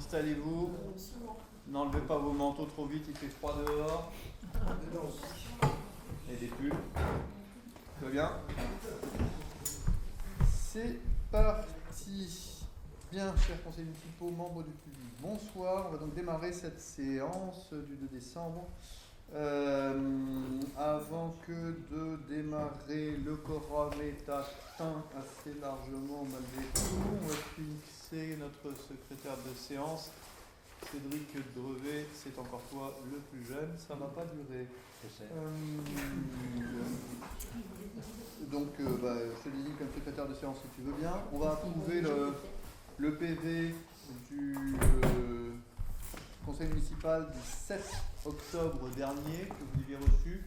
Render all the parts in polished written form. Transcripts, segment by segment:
Installez-vous. N'enlevez pas vos manteaux trop vite, il fait froid dehors. Et des pulls. Tout va bien? C'est parti. Bien, chers conseillers municipaux, membres du public, bonsoir. On va donc démarrer cette séance du 2 décembre. Avant que de démarrer, le quorum est atteint assez largement malgré tout. On va fixer notre secrétaire de séance. Cédric Drevet, c'est encore toi le plus jeune, ça va pas durer. Donc, je te désigne comme secrétaire de séance si tu veux bien. On va approuver le PV du conseil municipal du 7 octobre dernier que vous aviez reçu.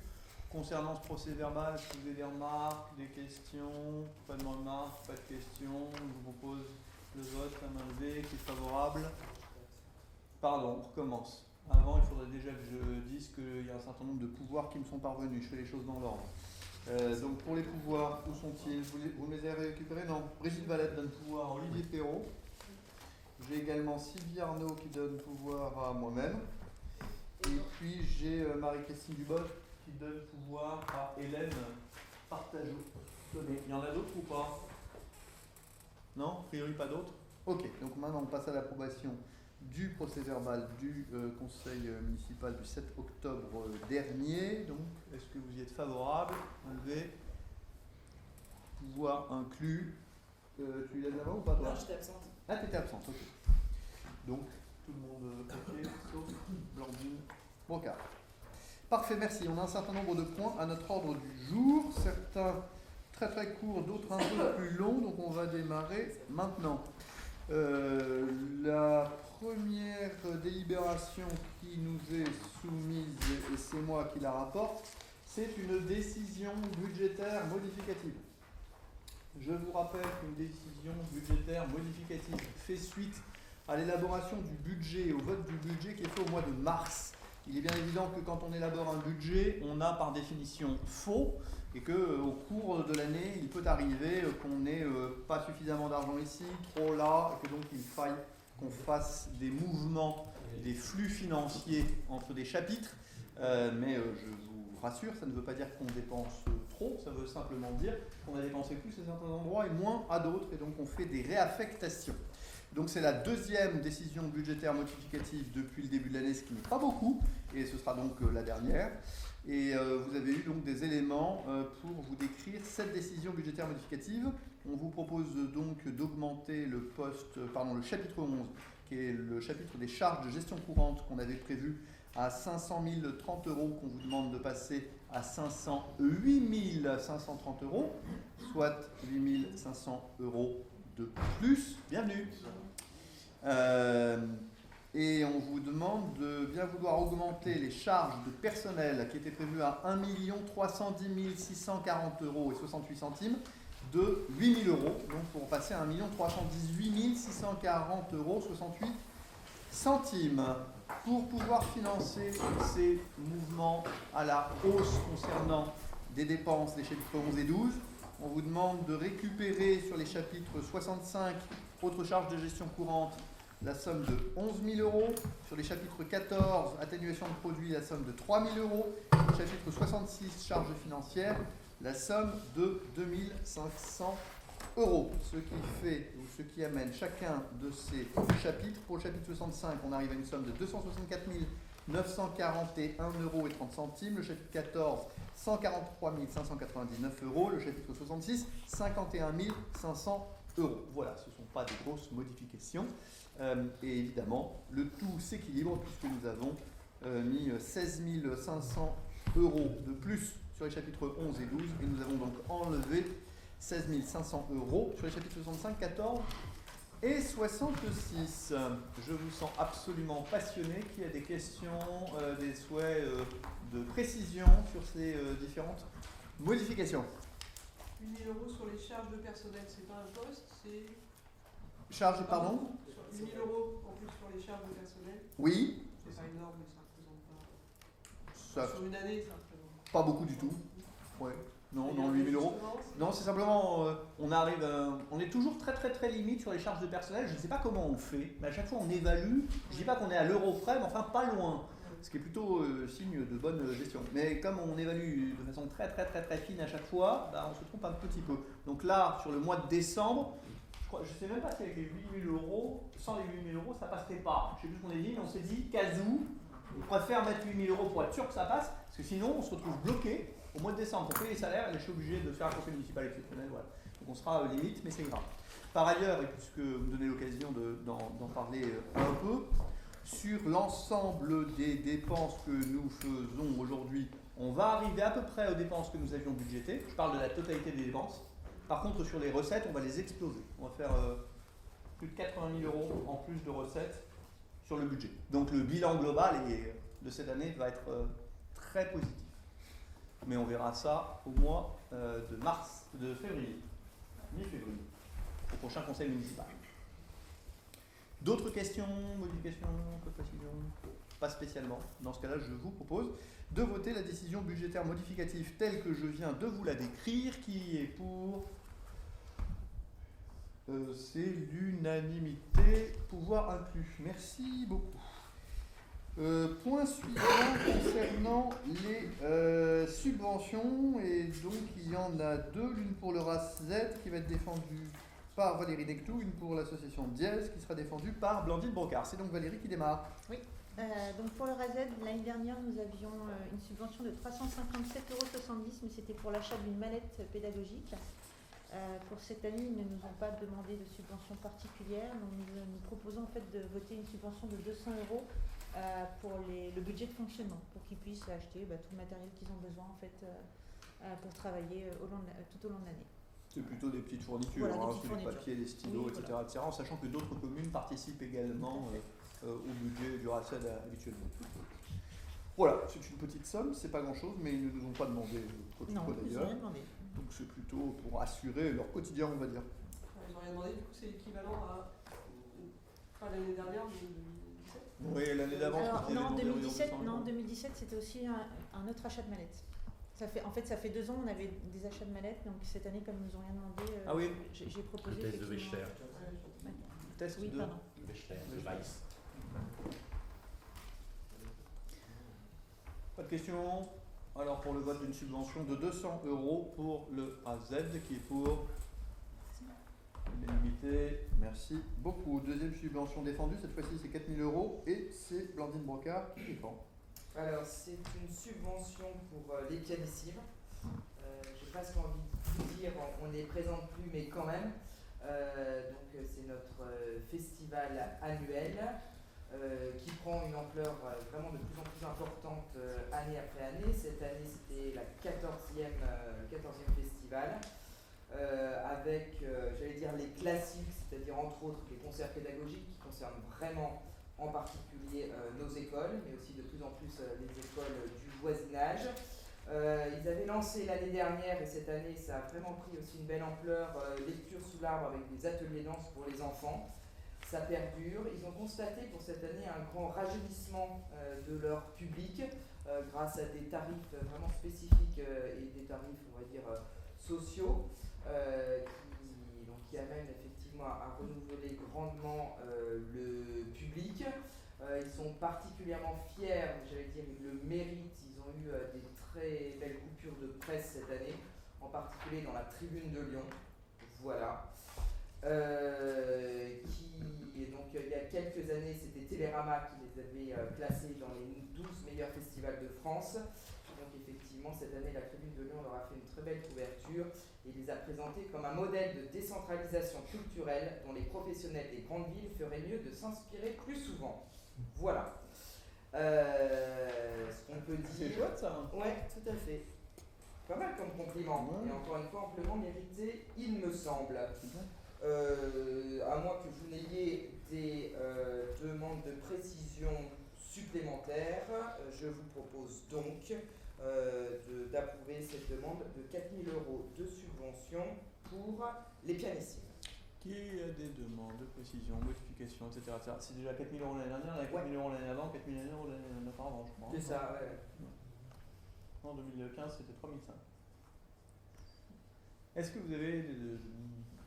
Concernant ce procès verbal, est-ce que vous avez des remarques, des questions? Pas de remarques, pas de questions. Je vous propose le vote à main levée qui est favorable. Pardon, on recommence. Avant, il faudrait déjà que je dise qu'il y a un certain nombre de pouvoirs qui me sont parvenus. Je fais les choses dans l'ordre. Donc pour les pouvoirs, où sont-ils? Vous me les avez récupérés? Non. Brigitte Valette donne pouvoir à Olivier Perrault. J'ai également Sylvie Arnaud qui donne pouvoir à moi-même. Et puis j'ai Marie-Christine Dubos qui donne pouvoir à Hélène Partageau. Il y en a d'autres ou pas? Non? A priori pas d'autres? Ok, donc maintenant on passe à l'approbation du procès verbal du conseil municipal du 7 octobre dernier. Donc, est-ce que vous y êtes favorable? Enlevé. Pouvoir inclus. Tu lèves la main ou pas toi? Non, j'étais absente. Ah, tu étais absente, ok. Donc, tout le monde ok, sauf Blandine Brocard. Parfait, merci. On a un certain nombre de points à notre ordre du jour. Certains très très courts, d'autres un peu plus longs. Donc, on va démarrer maintenant. La première délibération qui nous est soumise, et c'est moi qui la rapporte, c'est une décision budgétaire modificative. Je vous rappelle qu'une décision budgétaire modificative fait suite à l'élaboration du budget, au vote du budget qui est fait au mois de mars. Il est bien évident que quand on élabore un budget, on a par définition faux, et qu'au cours de l'année, il peut arriver qu'on n'ait pas suffisamment d'argent ici, trop là, et que donc il faille qu'on fasse des mouvements, des flux financiers entre des chapitres. Mais je vous rassure, ça ne veut pas dire qu'on dépense trop, ça veut simplement dire qu'on a dépensé plus à certains endroits et moins à d'autres, et donc on fait des réaffectations. Donc c'est la deuxième décision budgétaire modificative depuis le début de l'année, ce qui n'est pas beaucoup, et ce sera donc la dernière. Et vous avez eu donc des éléments pour vous décrire cette décision budgétaire modificative. On vous propose donc d'augmenter le chapitre 11, qui est le chapitre des charges de gestion courante qu'on avait prévu à 500 030 €, qu'on vous demande de passer à 508 530 €, soit 8 500 € de plus. Bienvenue. Et on vous demande de bien vouloir augmenter les charges de personnel qui étaient prévues à 1 310 640 € et 68 centimes de 8 000 €, donc pour passer à 1 318 640 € 68 centimes. Pour pouvoir financer ces mouvements à la hausse concernant des dépenses des chapitres 11 et 12, on vous demande de récupérer sur les chapitres 65, autres charges de gestion courante, la somme de 11 000 €. Sur les chapitres 14, atténuation de produits, la somme de 3 000 €. Sur le chapitre 66, charges financières, la somme de 2 500 €. Ce qui amène chacun de ces chapitres. Pour le chapitre 65, on arrive à une somme de 264 941 € et 30 centimes. Le chapitre 14, 143 599 €. Le chapitre 66, 51 500 €. Voilà, ce ne sont pas des grosses modifications. Et évidemment, le tout s'équilibre puisque nous avons mis 16 500 € de plus sur les chapitres 11 et 12. Et nous avons donc enlevé 16 500 € sur les chapitres 65, 14 et 66. Je vous sens absolument passionné. Qui a des questions, des souhaits de précision sur ces différentes modifications? 8 000 € sur les charges de personnel, c'est pas un poste, c'est... Charges, pardon? 8 000 € en plus sur les charges de personnel. Oui. C'est pas énorme, mais ça représente pas... Ça, sur une année, ça représente pas beaucoup du tout. Ouais. Non, Il y a non, un 8 000 euros. ajustement, Non, c'est simplement, on est toujours très limite sur les charges de personnel. Je ne sais pas comment on fait, mais à chaque fois on évalue. Je ne dis pas qu'on est à l'euro près, mais enfin pas loin. Ce qui est plutôt signe de bonne gestion. Mais comme on évalue de façon très fine à chaque fois, bah, on se trompe un petit peu. Donc là, sur le mois de décembre, je ne sais même pas si avec les 8 000 euros, sans les 8 000 euros, ça passerait pas. Je ne sais plus ce qu'on a dit, mais on s'est dit, cas où, on préfère mettre 8 000 euros pour être sûr que ça passe, parce que sinon on se retrouve bloqué au mois de décembre pour payer les salaires et je suis obligé de faire un conseil municipal exceptionnel. Voilà. Donc on sera limite, mais c'est grave. Par ailleurs, et puisque vous me donnez l'occasion d'en parler un peu, sur l'ensemble des dépenses que nous faisons aujourd'hui, on va arriver à peu près aux dépenses que nous avions budgétées. Je parle de la totalité des dépenses. Par contre, sur les recettes, on va les exploser. On va faire plus de 80 000 euros en plus de recettes sur le budget. Donc le bilan global de cette année va être très positif. Mais on verra ça au mois de février, mi-février, au prochain conseil municipal. D'autres questions, modifications, précisions? Pas spécialement. Dans ce cas-là, je vous propose de voter la décision budgétaire modificative telle que je viens de vous la décrire, qui est pour... c'est l'unanimité, pouvoir inclus. Merci beaucoup. Point suivant concernant les subventions, et donc il y en a deux, l'une pour le RAS-Z qui va être défendue par Valérie Nectou, une pour l'association Diez qui sera défendue par Blandine Brocard. C'est donc Valérie qui démarre. Oui, donc pour le RAS-Z, l'année dernière nous avions une subvention de 357,70 €, mais c'était pour l'achat d'une mallette pédagogique. Pour cette année, ils ne nous ont pas demandé de subvention particulière, donc nous proposons en fait de voter une subvention de 200 € pour le budget de fonctionnement, pour qu'ils puissent acheter tout le matériel qu'ils ont besoin en fait pour travailler tout au long de l'année. C'est plutôt des petites fournitures, Voilà, des petites sur fournitures. les papiers, les stylos, Oui, etc., voilà. etc., en sachant que d'autres communes participent également au budget du RACED habituellement. Voilà, c'est une petite somme, c'est pas grand-chose, mais ils ne nous ont pas demandé quoi que ce Non, soit ils n'ont d'ailleurs. rien demandé. Donc c'est plutôt pour assurer leur quotidien, on va dire. Ils n'ont rien demandé, du coup c'est équivalent à. Pas l'année dernière, mais 2017. Oui, l'année d'avant, Alors, c'était non, des 2017, euros. non, 2017 c'était aussi un autre achat de mallettes. Ça fait 2 ans on avait des achats de mallettes, donc cette année comme ils nous ont rien demandé, Ah oui. j'ai proposé. Le test de effectivement- Wechter. Ouais. Test Oui, de... pardon. Wechter, de Weiss. Pas de questions? Alors pour le vote d'une subvention de 200 € pour le AZ qui est pour l'unanimité. Merci beaucoup. Deuxième subvention défendue, cette fois-ci c'est 4 000 € et c'est Blandine Brocard qui défend. Alors, c'est une subvention pour les pianissimes. J'ai presque envie de vous dire, on ne les présente plus, mais quand même. Donc, c'est notre festival annuel qui prend une ampleur vraiment de plus en plus importante année après année. Cette année, c'était la 14e festival. Avec, j'allais dire, les classiques, c'est-à-dire entre autres les concerts pédagogiques qui concernent vraiment en particulier nos écoles, mais aussi de plus en plus les écoles du voisinage. Ils avaient lancé l'année dernière, et cette année ça a vraiment pris aussi une belle ampleur, lecture sous l'arbre avec des ateliers danse pour les enfants. Ça perdure. Ils ont constaté pour cette année un grand rajeunissement de leur public grâce à des tarifs vraiment spécifiques et des tarifs, on va dire, sociaux qui amènent effectivement à renouveler grandement le public. Ils sont particulièrement fiers, j'allais dire, ils le méritent. Ils ont eu des très belles coupures de presse cette année, en particulier dans la Tribune de Lyon. Voilà. Et donc il y a quelques années, c'était Télérama qui les avait placés dans les 12 meilleurs festivals de France. Donc effectivement, cette année, la Tribune de Lyon leur a fait une très belle couverture et les a présentés comme un modèle de décentralisation culturelle dont les professionnels des grandes villes feraient mieux de s'inspirer plus souvent. Voilà. Ce qu'on peut dire. C'est chouette ça. Ouais, tout à fait. Pas mal comme compliment. Ouais. Et encore une fois, amplement mérité, il me semble. À moins que vous n'ayez des demandes de précision supplémentaires, je vous propose donc d'approuver cette demande de 4 000 € de subvention pour les pianissimes. Qui a des demandes de précision, modification, etc. C'est déjà 4 000 € l'année dernière, là, 4 000 € l'année avant, 4 000 € l'année auparavant, je crois. C'est ça, ouais. En 2015, c'était 3 500. Est-ce que vous avez des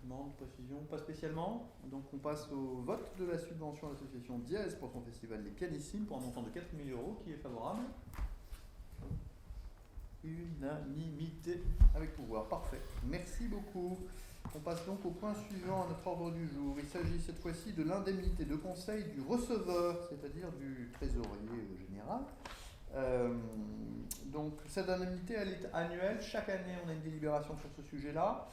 demandes, précisions? Pas spécialement. Donc on passe au vote de la subvention à l'association Dièse pour son festival Les Pianissimes pour un montant de 4 000 €. Qui est favorable? Unanimité avec pouvoir. Parfait. Merci beaucoup. On passe donc au point suivant à notre ordre du jour. Il s'agit cette fois-ci de l'indemnité de conseil du receveur, c'est-à-dire du trésorier général. Donc cette indemnité, elle est annuelle. Chaque année, on a une délibération sur ce sujet-là.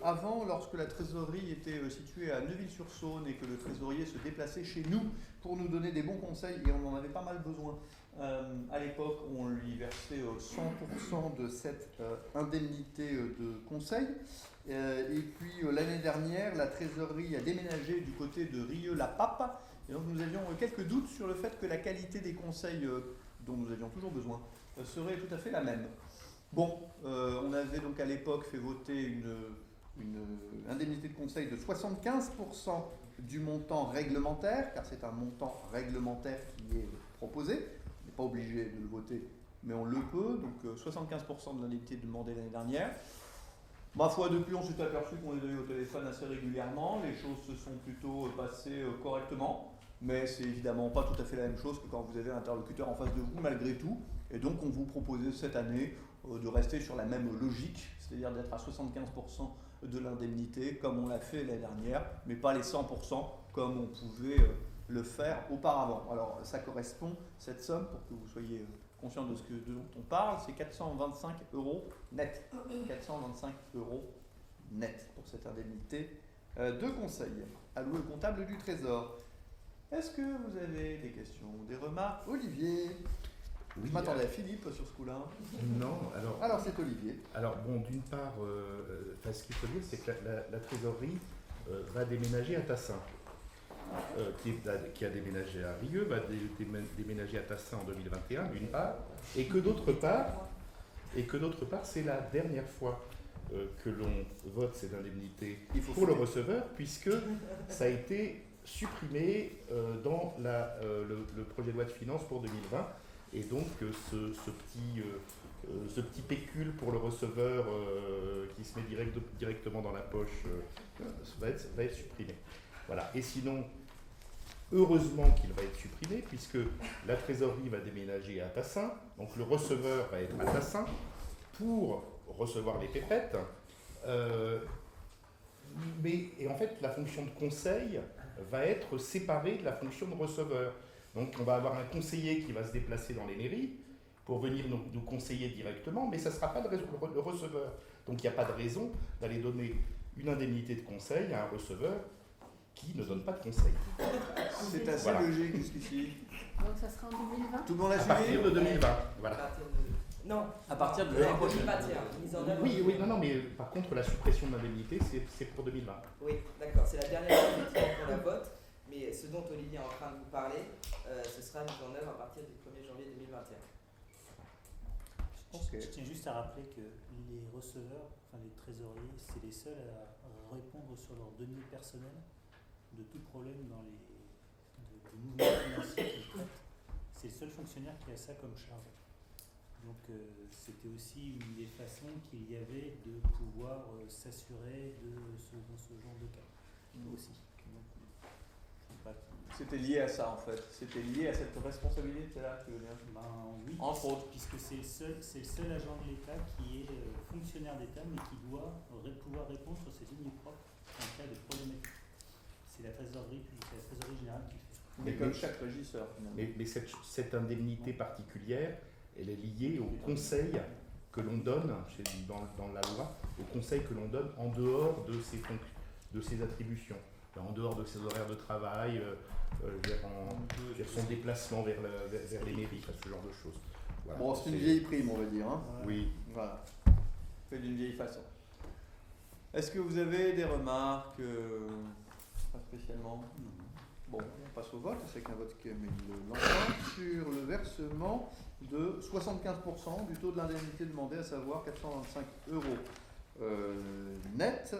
Avant, lorsque la trésorerie était située à Neuville-sur-Saône et que le trésorier se déplaçait chez nous pour nous donner des bons conseils, et on en avait pas mal besoin, à l'époque, on lui versait 100% de cette indemnité de conseil. Et puis l'année dernière, la trésorerie a déménagé du côté de Rieux-la-Pape. Et donc nous avions quelques doutes sur le fait que la qualité des conseils dont nous avions toujours besoin serait tout à fait la même. Bon, on avait donc à l'époque fait voter une indemnité de conseil de 75% du montant réglementaire, car c'est un montant réglementaire qui est proposé. On n'est pas obligé de le voter, mais on le peut. Donc 75% de l'indemnité demandée l'année dernière. Ma foi, depuis, on s'est aperçu qu'on les avait au téléphone assez régulièrement. Les choses se sont plutôt passées correctement. Mais c'est évidemment pas tout à fait la même chose que quand vous avez un interlocuteur en face de vous, malgré tout. Et donc, on vous proposait cette année de rester sur la même logique, c'est-à-dire d'être à 75% de l'indemnité, comme on l'a fait l'année dernière, mais pas les 100% comme on pouvait le faire auparavant. Alors, ça correspond, cette somme, pour que vous soyez conscient de ce dont on parle, c'est 425 € net. 425 € net pour cette indemnité de conseil allouée au comptable du Trésor. Est-ce que vous avez des questions, des remarques? Olivier? Oui, je m'attendais à Philippe sur ce coup-là. Non, Alors c'est Olivier. Alors bon, d'une part, ce qu'il faut dire, c'est que la trésorerie va déménager à Tassin. Qui a déménagé à Rieux, va déménager à Tassin en 2021, d'une part, et que d'autre part, c'est la dernière fois que l'on vote cette indemnité pour le receveur, puisque ça a été supprimé dans le projet de loi de finances pour 2020, et donc ce petit pécule pour le receveur qui se met directement dans la poche va être supprimé. Voilà. Et sinon, heureusement qu'il va être supprimé, puisque la trésorerie va déménager à Tassin, donc le receveur va être à Tassin pour recevoir les pépettes. Et en fait, la fonction de conseil va être séparée de la fonction de receveur. Donc on va avoir un conseiller qui va se déplacer dans les mairies pour venir nous conseiller directement, mais ça ne sera pas le receveur. Donc il n'y a pas de raison d'aller donner une indemnité de conseil à un receveur qui ne donne pas de conseil. C'est assez logique jusqu'ici. Donc ça sera en 2020. Tout le monde a À suivi? partir de 2020. Voilà. Non, À partir de l'année prochaine. 2021, mise en œuvre. Oui, non, mais par contre, la suppression de l'indemnité, c'est pour 2020. Oui, d'accord, c'est la dernière fois effectivement qu'on la vote, mais ce dont Olivier est en train de vous parler, ce sera mis en œuvre à partir du 1er janvier 2021. Ok. Je tiens juste à rappeler que les receveurs, enfin les trésoriers, c'est les seuls à répondre sur leurs données personnelles de tout problème dans les mouvements financiers qu'ils traitent. C'est le seul fonctionnaire qui a ça comme charge. Donc c'était aussi une des façons qu'il y avait de pouvoir s'assurer dans ce genre de cas aussi. Donc, je sais pas C'était lié à ça en fait. C'était lié à cette responsabilité-là, tu veux dire? oui, Entre autres. puisque c'est le seul agent de l'État qui est fonctionnaire d'État, mais qui doit pouvoir répondre sur ses deniers propres en cas de problématique. C'est la trésorerie générale qui le fait. Mais comme chaque régisseur finalement. Mais cette indemnité particulière, elle est liée au conseil que l'on donne, dans la loi, au conseil que l'on donne en dehors de ses attributions, en dehors de ses horaires de travail, vers son déplacement vers les mairies, ce genre de choses. Voilà. Bon, c'est une vieille prime, on va dire. Hein. Oui. Voilà. Fait d'une vieille façon. Est-ce que vous avez des remarques? Pas spécialement. Bon, on passe au vote. C'est qu'un vote qui a mis l'ensemble sur le versement de 75% du taux de l'indemnité demandée, à savoir 425 € net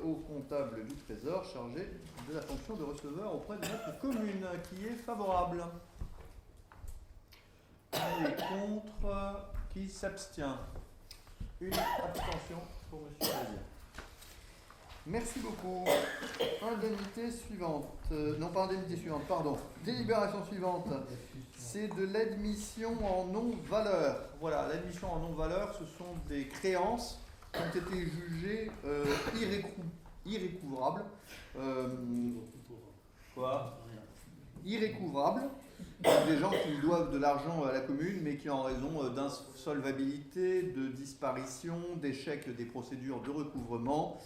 au comptable du Trésor chargé de la fonction de receveur auprès de notre commune. Qui est favorable? Qui est contre? Qui s'abstient? Une abstention pour M. Reyes. Merci beaucoup. Indemnité suivante. Non, pas indemnité suivante, pardon. Délibération suivante. C'est de l'admission en non-valeur. Voilà, l'admission en non-valeur, ce sont des créances qui ont été jugées irrécouvrables. Quoi ? Irrécouvrables. Des gens qui doivent de l'argent à la commune, mais qui en raison d'insolvabilité, de disparition, d'échec des procédures de recouvrement,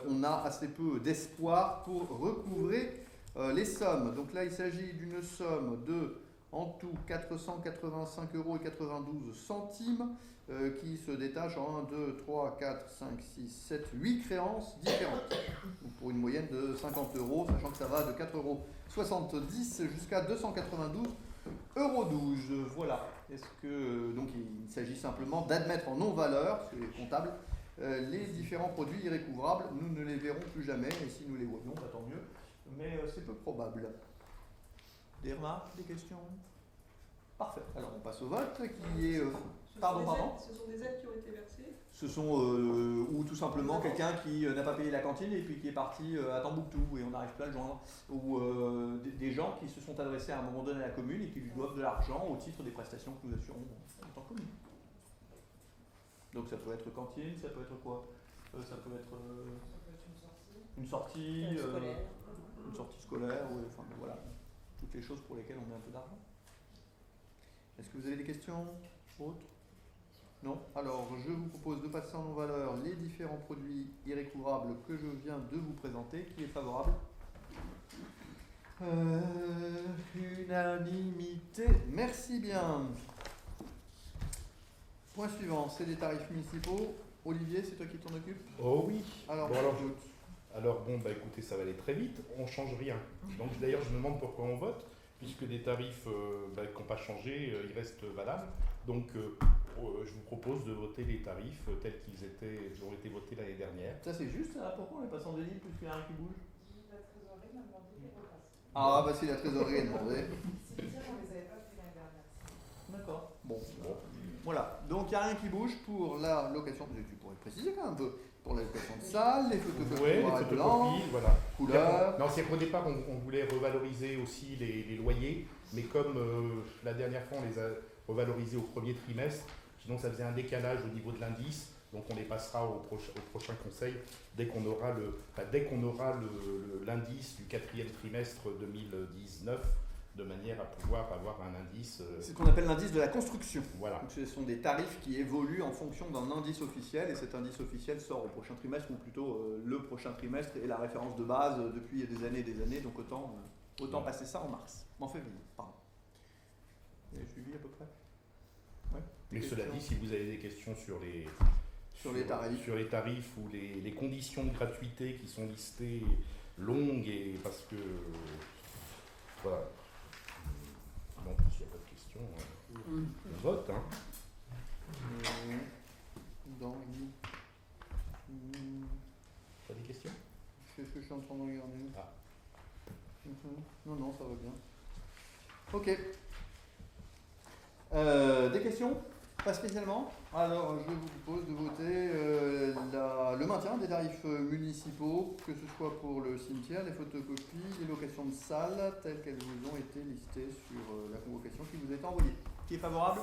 on a assez peu d'espoir pour recouvrer les sommes. Donc là, il s'agit d'une somme de, en tout, 485,92 € qui se détache en 1, 2, 3, 4, 5, 6, 7, 8 créances différentes. Donc pour une moyenne de 50 €, sachant que ça va de 4,70 € jusqu'à 292,12 €. Voilà. Est-ce que, donc il s'agit simplement d'admettre en non-valeur, c'est comptable, les différents produits irrécouvrables. Nous ne les verrons plus jamais, et si nous les voyons, bah, tant mieux. Mais c'est peu probable. Des remarques, des questions ? Parfait. Alors on passe au vote qui est... Pardon. Ce sont des aides qui ont été versées. Ce sont, ou tout simplement quelqu'un qui n'a pas payé la cantine et puis qui est parti à Tombouctou et on n'arrive plus à le joindre. Ou des gens qui se sont adressés à un moment donné à la commune et qui lui doivent de l'argent au titre des prestations que nous assurons en tant que commune. Donc ça peut être cantine, ça peut être quoi ? Ça peut être une sortie scolaire, ou, enfin voilà, toutes les choses pour lesquelles on met un peu d'argent. Est-ce que vous avez des questions autres ? Non. Alors, je vous propose de passer en non-valeur les différents produits irrécouvrables que je viens de vous présenter. Qui est favorable ? Unanimité. Merci bien. Point suivant, c'est les tarifs municipaux. Olivier, c'est toi qui t'en occupes ? Oh oui. Alors, Bon, bah écoutez, ça va aller très vite, on change rien. Donc d'ailleurs, je me demande pourquoi on vote, puisque des tarifs qui n'ont pas changé, ils restent valables. Donc je vous propose de voter les tarifs tels qu'ils ont été votés l'année dernière. ça c'est juste, hein, pourquoi on est passé en délit puisqu'il y a rien qui bouge ? La trésorerie m'a demandé de les repasser. Ah bah si la trésorerie est demandée. C'est dire qu'on les avait pas fait l'année dernière. D'accord. Bon. Voilà. Donc il n'y a rien qui bouge pour la location. Tu pourrais préciser quand même un peu. Pour la location de salle, les photocopies, Ouais, les noir et blanc, photocopies, voilà. couleurs. Non, c'est qu'au départ, on voulait revaloriser aussi les loyers, mais comme la dernière fois, on les a revalorisés au premier trimestre, sinon ça faisait un décalage au niveau de l'indice, donc on les passera au prochain conseil dès qu'on aura l'indice du quatrième trimestre 2019, de manière à pouvoir avoir un indice. C'est ce qu'on appelle l'indice de la construction. Voilà. Donc, ce sont des tarifs qui évoluent en fonction d'un indice officiel, et cet indice officiel sort au prochain trimestre, ou plutôt le prochain trimestre, est la référence de base depuis des années, donc autant passer ça en février, pardon. Vous avez suivi à peu près ? Ouais. Mais cela dit, si vous avez des questions sur les tarifs ou les conditions de gratuité qui sont listées longues, et parce que voilà. Donc s'il n'y a pas de questions, on vote. Hein. Pas des questions ? C'est ce que je suis en train de regarder. Ah. Non, ça va bien. Ok. Des questions ? Pas spécialement. Alors, je vous propose de voter le maintien des tarifs municipaux, que ce soit pour le cimetière, les photocopies, les locations de salles, telles qu'elles vous ont été listées sur la convocation qui vous a été envoyée. Qui est favorable ?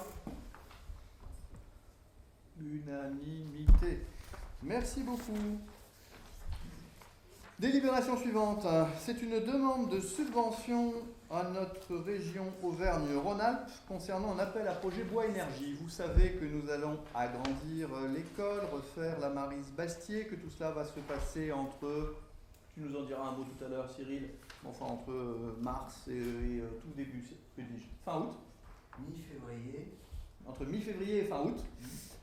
Unanimité. Merci beaucoup. Délibération suivante. C'est une demande de subvention à notre région Auvergne-Rhône-Alpes concernant un appel à projet bois énergie. Vous savez que nous allons agrandir l'école, refaire la Maryse Bastier, que tout cela va se passer entre, tu nous en diras un mot tout à l'heure Cyril, enfin entre mars et tout début, fin août. Mi-février. Entre mi-février et fin août.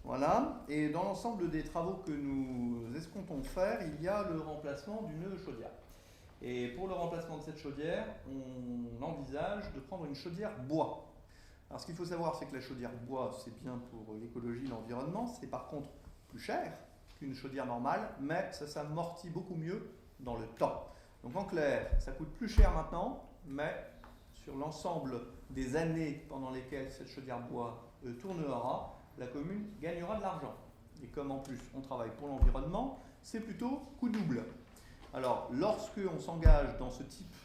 Voilà, et dans l'ensemble des travaux que nous escomptons faire, il y a le remplacement d'une chaudière. Et pour le remplacement de cette chaudière, on envisage de prendre une chaudière bois. Alors ce qu'il faut savoir, c'est que la chaudière bois, c'est bien pour l'écologie, l'environnement, c'est par contre plus cher qu'une chaudière normale, mais ça s'amortit beaucoup mieux dans le temps. Donc en clair, ça coûte plus cher maintenant, mais sur l'ensemble des années pendant lesquelles cette chaudière bois tournera, la commune gagnera de l'argent. Et comme en plus on travaille pour l'environnement, c'est plutôt coup double. Alors, lorsque on s'engage dans ce type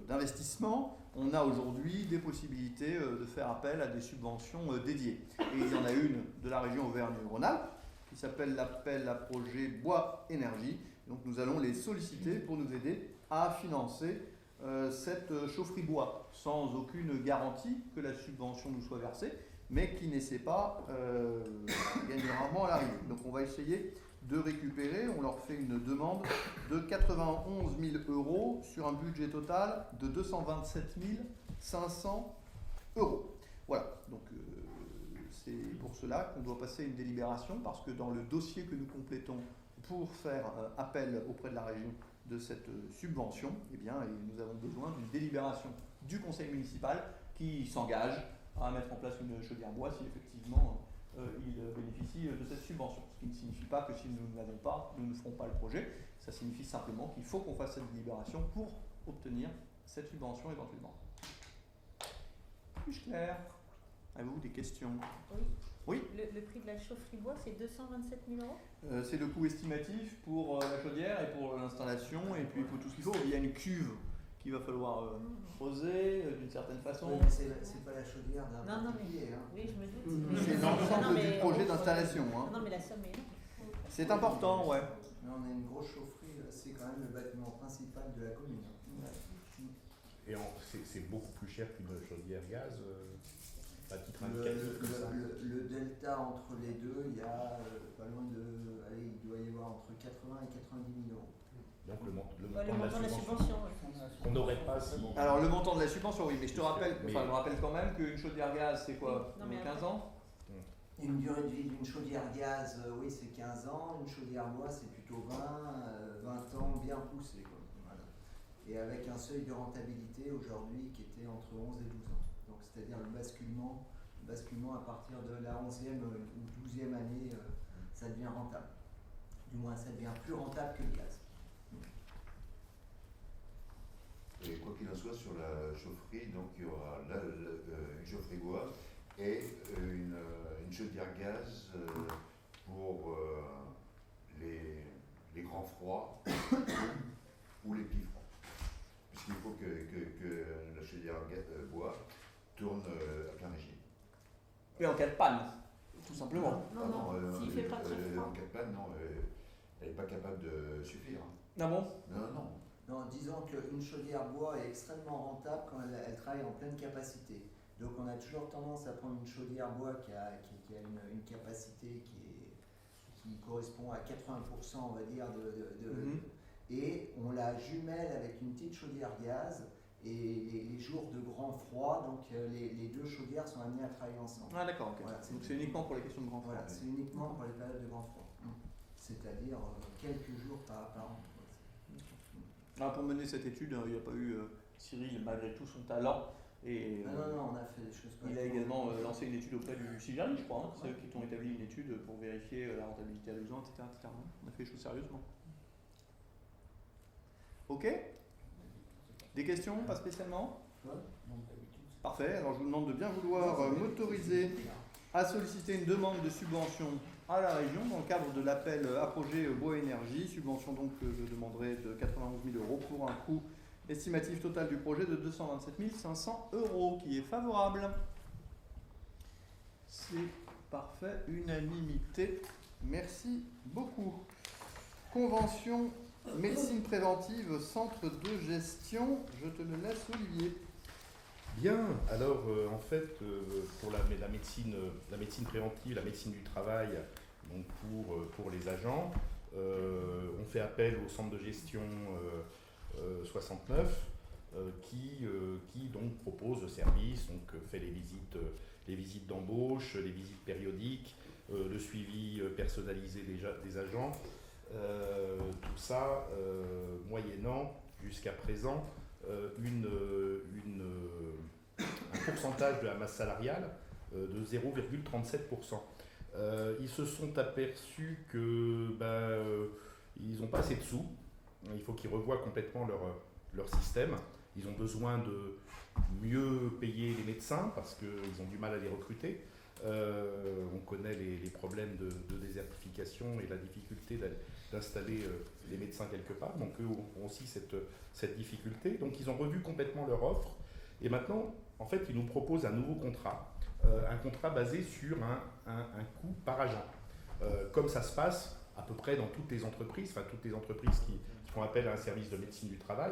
d'investissement, on a aujourd'hui des possibilités de faire appel à des subventions dédiées. Et il y en a une de la région Auvergne-Rhône-Alpes qui s'appelle l'appel à projet Bois Énergie. Donc nous allons les solliciter pour nous aider à financer cette chaufferie bois, sans aucune garantie que la subvention nous soit versée, mais qui n'essaie pas gagne rarement à l'arrivée. Donc on va essayer de récupérer, on leur fait une demande de 91 000 € sur un budget total de 227 500 €. Voilà, donc c'est pour cela qu'on doit passer une délibération, parce que dans le dossier que nous complétons pour faire appel auprès de la région de cette subvention, eh bien, nous avons besoin d'une délibération du conseil municipal qui s'engage à mettre en place une chaudière bois si effectivement il bénéficie de cette subvention. Ce qui ne signifie pas que si nous ne l'avons pas, nous ne ferons pas le projet. Ça signifie simplement qu'il faut qu'on fasse cette délibération pour obtenir cette subvention éventuellement. Plus clair? Avez-vous des questions? Oui. Oui. Le prix de la chaufferie bois, c'est 227 000 €. C'est le coût estimatif pour la chaudière et pour l'installation et puis pour tout ce qu'il faut. Il y a une cuve qu'il va falloir creuser d'une certaine façon. Oui, mais c'est pas la chaudière d'un Non, non, particulier. Hein. Oui, je me doute. C'est l'ensemble du projet d'installation. Hein. Non, mais la somme est là. C'est important, ouais. Mais on a une grosse chaufferie, c'est quand même le bâtiment principal de la commune. Et c'est beaucoup plus cher qu'une chaudière gaz, à titre Le, indicatif comme ça. le delta entre les deux, il y a pas loin de. Allez, il doit y avoir entre 80 et 90 000 €. Donc le montant Le montant de la subvention. Ouais. qu'on n'aurait pas si... Alors le montant de la subvention, oui, mais je te rappelle, Mais- enfin je rappelle quand même qu'une chaudière gaz, c'est quoi? Oui, non, mais 15 après- ans? Une durée de vie d'une chaudière gaz, oui, c'est 15 ans. Une chaudière bois, c'est plutôt 20 ans bien poussé. Quoi. Voilà. Et avec un seuil de rentabilité aujourd'hui qui était entre 11 et 12 ans. Donc c'est-à-dire le basculement à partir de la 11e ou 12e année, ça devient rentable. Du moins, ça devient plus rentable que le gaz. Et quoi qu'il en soit, sur la chaufferie, donc il y aura une chaufferie bois et une chaudière gaz pour les grands froids ou les petits froids. Puisqu'il faut que la chaudière bois tourne à plein régime. Et en cas de panne, tout simplement. Non, s'il fait pas très froid. En cas de panne, non, elle n'est pas capable de suffire. Hein. Ah bon? Non. Non, disons qu'une chaudière bois est extrêmement rentable quand elle travaille en pleine capacité. Donc on a toujours tendance à prendre une chaudière bois qui a une capacité qui correspond à 80%, on va dire, et on la jumelle avec une petite chaudière gaz. Et les jours de grand froid, donc les deux chaudières sont amenées à travailler ensemble. Ah d'accord, ok. Voilà, Donc c'est uniquement pour les questions de grand froid. Voilà, c'est uniquement pour les périodes de grand froid. C'est-à-dire quelques jours par an. Alors, pour mener cette étude, il n'y a pas eu Cyril, malgré tout son talent. Et Non, on a fait des choses il a également lancé une étude auprès du CIGERI, je crois. Hein. C'est eux qui t'ont établi une étude pour vérifier la rentabilité à 2 ans, etc., etc. On a fait les choses sérieusement. Ok? Des questions? Pas spécialement? Parfait. Alors je vous demande de bien vouloir m'autoriser à solliciter une demande de subvention à la région dans le cadre de l'appel à projet Bois Énergie. Subvention donc que je demanderai de 91 000 € pour un coût estimatif total du projet de 227 500 €, qui est favorable. C'est parfait, unanimité. Merci beaucoup. Convention médecine préventive, centre de gestion. Je te le laisse, Olivier. Bien, alors en fait, pour la médecine préventive, la médecine du travail, donc pour les agents, on fait appel au centre de gestion 69 qui donc propose le service, donc fait les visites d'embauche, les visites périodiques, le suivi personnalisé des agents, tout ça moyennant jusqu'à présent un pourcentage de la masse salariale de 0,37%. Ils se sont aperçus que ils n'ont pas assez de sous. Il faut qu'ils revoient complètement leur système. Ils ont besoin de mieux payer les médecins parce qu'ils ont du mal à les recruter. On connaît les problèmes de désertification et la difficulté d'installer les médecins quelque part. Donc eux ont aussi cette difficulté. Donc ils ont revu complètement leur offre. Et maintenant, en fait, ils nous proposent un nouveau contrat. Un contrat basé sur un coût par agent. Comme ça se passe à peu près dans toutes les entreprises, enfin toutes les entreprises qui font appel à un service de médecine du travail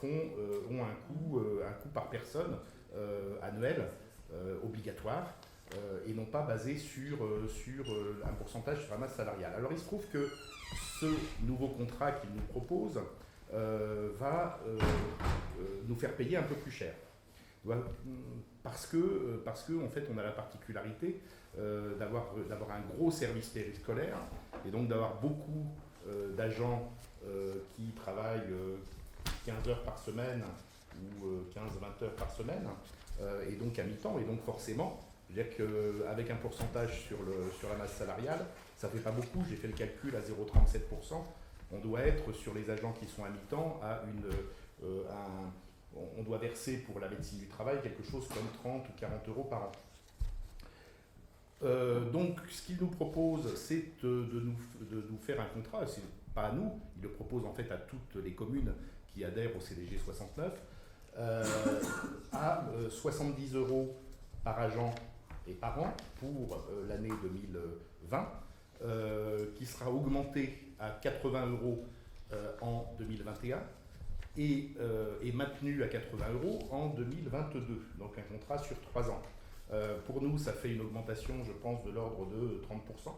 ont un coût par personne annuel obligatoire et non pas basé sur un pourcentage sur la masse salariale. Alors il se trouve que ce nouveau contrat qu'ils nous proposent va nous faire payer un peu plus cher. Parce que en fait, on a la particularité d'avoir un gros service périscolaire et donc d'avoir beaucoup d'agents qui travaillent 15 heures par semaine ou 15-20 heures par semaine et donc à mi-temps. Et donc forcément, je veux dire qu'avec un pourcentage sur la masse salariale, ça ne fait pas beaucoup. J'ai fait le calcul à 0,37%. On doit être sur les agents qui sont à mi-temps on doit verser pour la médecine du travail quelque chose comme 30 ou 40 euros par an. Donc, ce qu'il nous propose, c'est de nous faire un contrat. C'est pas à nous, il le propose en fait à toutes les communes qui adhèrent au CDG 69, à 70 euros par agent et par an pour l'année 2020, qui sera augmenté à 80 euros en 2021. Et maintenu à 80 euros en 2022, donc un contrat sur 3 ans. Pour nous, ça fait une augmentation, je pense, de l'ordre de 30%,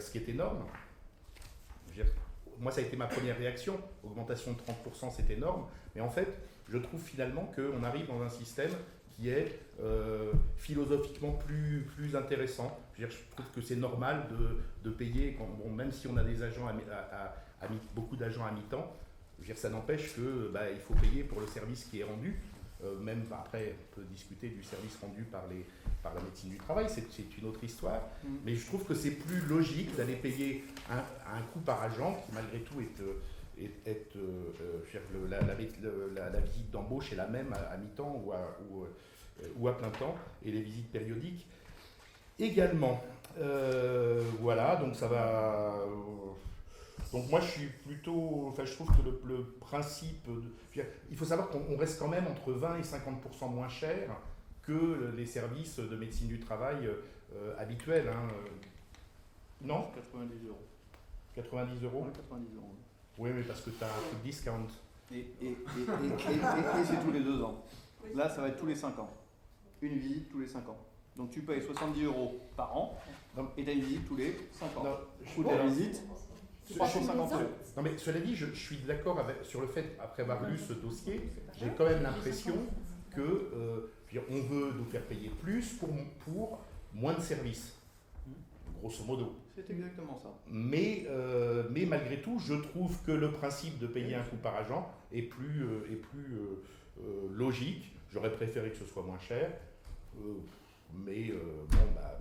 ce qui est énorme. Moi, ça a été ma première réaction, augmentation de 30%, c'est énorme, mais en fait, je trouve finalement qu'on arrive dans un système qui est philosophiquement plus intéressant. Je trouve que c'est normal de payer, même si on a des agents beaucoup d'agents à mi-temps. Ça n'empêche qu'il faut payer pour le service qui est rendu. Même après, on peut discuter du service rendu par la médecine du travail, c'est une autre histoire. Mais je trouve que c'est plus logique d'aller payer un coût par agent qui, malgré tout, la visite d'embauche est la même à mi-temps ou à plein temps, et les visites périodiques également. Voilà, donc ça va. Donc moi je suis plutôt, je trouve que le principe, il faut savoir qu'on reste quand même entre 20 et 50% moins cher que les services de médecine du travail habituels. Non ? 90 euros. 90 euros ? Ouais, 90 euros. Oui, mais parce que tu as un truc discount. Et c'est tous les 2 ans. Là, ça va être tous les 5 ans. Une visite tous les 5 ans. Donc tu payes 70 euros par an et tu as une visite tous les 5 ans. Coût de la visite, 350 euros. Non mais cela dit, je suis d'accord sur le fait, après avoir lu ce dossier, j'ai quand même l'impression que on veut nous faire payer plus pour moins de services, grosso modo. C'est exactement ça. Mais malgré tout, je trouve que le principe de payer un coût par agent est plus logique. J'aurais préféré que ce soit moins cher.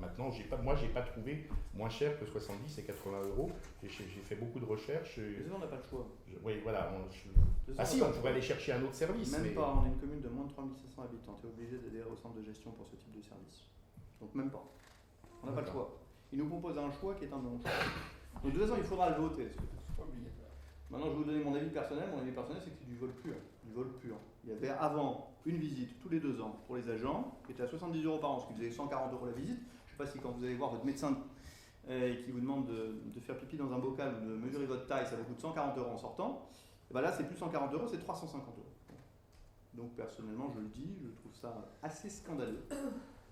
Maintenant, j'ai pas trouvé moins cher que 70 et 80 euros. J'ai fait beaucoup de recherches. Mais on n'a pas le choix. Oui, voilà. On pourrait aller chercher un autre service. Même pas, on est une commune de moins de 3500 habitants. Tu es obligé d'adhérer au centre de gestion pour ce type de service. Donc même pas. On n'a pas le choix. Il nous propose un choix qui est un non-choix. Donc de toute façon, il faudra le voter. C'est pas obligatoire. Maintenant, je vais vous donner mon avis personnel. Mon avis personnel, c'est que c'est du vol pur. Du vol pur. Il y avait avant une visite tous les 2 ans pour les agents, qui était à 70 euros par an, ce qui faisait 140 euros la visite. Je ne sais pas si quand vous allez voir votre médecin et qui vous demande de faire pipi dans un bocal ou de mesurer votre taille, ça vous coûte 140 euros en sortant. Et ben là, c'est plus 140 euros, c'est 350 euros. Donc personnellement, je le dis, je trouve ça assez scandaleux.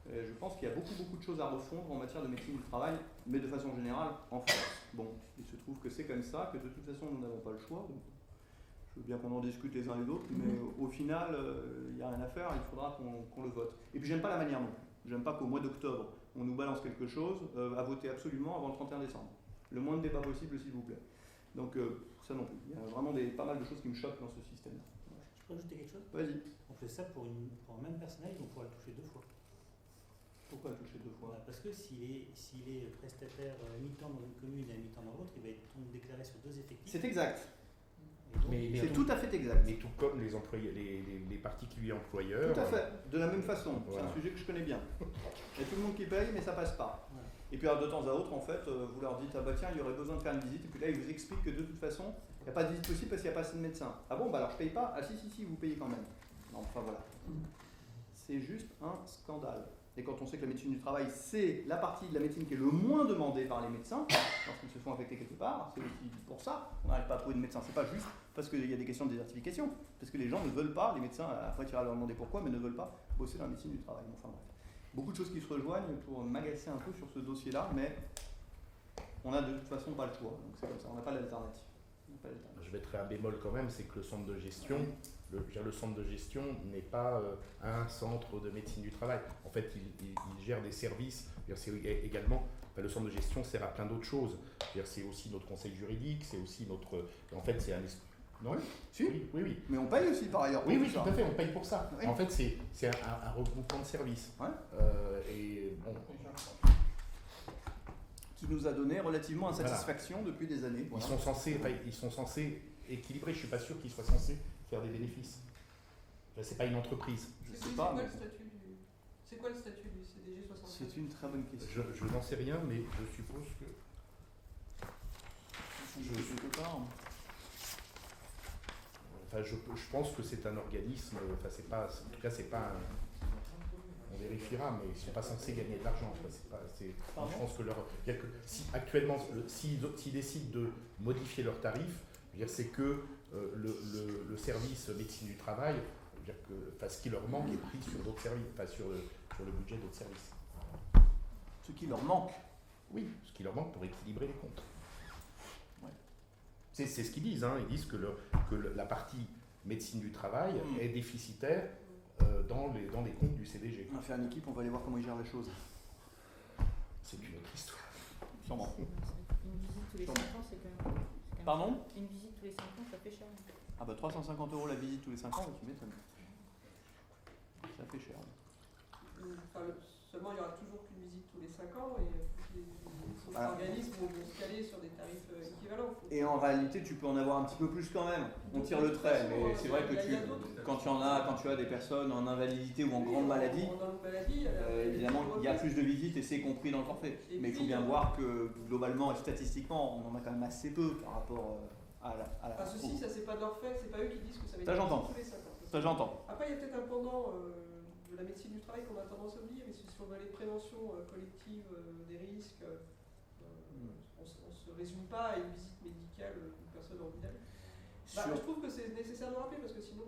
Je pense qu'il y a beaucoup de choses à refondre en matière de médecine du travail, mais de façon générale en France. Bon, il se trouve que c'est comme ça, que de toute façon, nous n'avons pas le choix. Donc, je veux bien qu'on en discute les uns les autres, mais au final, il n'y a rien à faire, il faudra qu'on le vote. Et puis j'aime pas la manière non plus. J'aime pas qu'au mois d'octobre, on nous balance quelque chose à voter absolument avant le 31 décembre. Le moins de débat possible, s'il vous plaît. Donc ça non plus. Il y a vraiment pas mal de choses qui me choquent dans ce système-là. Je peux ajouter quelque chose ? Vas-y. On fait ça pour un même personnel, donc on pourra le toucher 2 fois. Pourquoi le toucher 2 fois ? Parce que s'il est prestataire à mi-temps dans une commune et à mi-temps dans l'autre, il va être donc déclaré sur 2 effectifs. C'est exact. Mais C'est tout à fait exact. Mais tout comme les employés, les particuliers employeurs. Tout à fait, de la même façon. Voilà. C'est un sujet que je connais bien. Il y a tout le monde qui paye, mais ça passe pas. Et puis alors, de temps à autre, en fait, vous leur dites, ah bah tiens, il y aurait besoin de faire une visite, et puis là, ils vous expliquent que de toute façon, il n'y a pas de visite possible parce qu'il n'y a pas assez de médecins. Ah bon, bah alors je paye pas. Ah si, vous payez quand même. Non, enfin voilà. C'est juste un scandale. Et quand on sait que la médecine du travail, c'est la partie de la médecine qui est le moins demandée par les médecins, lorsqu'ils se font affecter quelque part, c'est aussi pour ça qu'on n'arrive pas à trouver de médecins. C'est pas juste parce qu'il y a des questions de désertification, parce que les gens ne veulent pas, les médecins, après tu vas leur demander pourquoi, mais ne veulent pas bosser dans la médecine du travail. Enfin bref. Beaucoup de choses qui se rejoignent pour m'agacer un peu sur ce dossier-là, mais on n'a de toute façon pas le choix. Donc c'est comme ça, on n'a pas d'alternative. Je mettrai un bémol quand même, c'est que le centre de gestion, le centre de gestion n'est pas un centre de médecine du travail. En fait, il gère des services. C'est également, le centre de gestion sert à plein d'autres choses. C'est aussi notre conseil juridique, c'est aussi notre. En fait, c'est un. Non, si. Oui. Mais on paye aussi par ailleurs. Oui, tout à fait, on paye pour ça. Oui. En fait, c'est un regroupement de services. Ouais. Et bon. Qui nous a donné relativement insatisfaction depuis des années. Voilà. Ils sont censés équilibrer. Je suis pas sûr qu'ils soient censés faire des bénéfices. C'est pas une entreprise. Je sais pas. C'est quoi le statut du CDG 67? C'est une très bonne question. Je n'en sais rien, mais je suppose que. Je sais pas. Enfin, je pense que c'est un organisme. Enfin, c'est pas. En tout cas, c'est pas un. On vérifiera, mais ils ne sont pas censés gagner de l'argent. Je pense que actuellement, s'ils décident de modifier leurs tarifs, c'est que le service médecine du travail, ce qui leur manque est pris sur d'autres services, sur le budget d'autres services. Ce qui leur manque. Oui, ce qui leur manque pour équilibrer les comptes. Ouais. C'est ce qu'ils disent. Ils disent que la partie médecine du travail est déficitaire dans les comptes du CDG. On va faire une équipe, on va aller voir comment ils gèrent les choses. C'est une autre histoire. Sûrement. Une visite tous les 5 ans, c'est quand même. Pardon ? Une visite tous les 5 ans, ça fait cher. Ah bah 350 € la visite tous les 5 ans, tu m'étonnes. Ça fait cher. Seulement, il y aura toujours qu'une visite tous les 5 ans et les organismes vont se caler sur des tarifs équivalents. Et en réalité, tu peux en avoir un petit peu plus quand même. On tire le trait, mais c'est vrai que quand tu as des personnes en invalidité ou en grande maladie, évidemment, il y a plus de visites et c'est compris dans le forfait. Mais il faut bien voir que globalement et statistiquement, on en a quand même assez peu par rapport à la. Enfin, ceci, ça c'est pas de leur fait, c'est pas eux qui disent que ça va être Ça, j'entends. tous les 5 ans. Ça, j'entends. Après, il y a peut-être un pendant de la médecine du travail qu'on a tendance à oublier, mais si on veut aller prévention collective des risques, on ne se résume pas à une visite médicale d'une personne ordinaire. Je trouve que c'est nécessaire de le rappeler parce que sinon,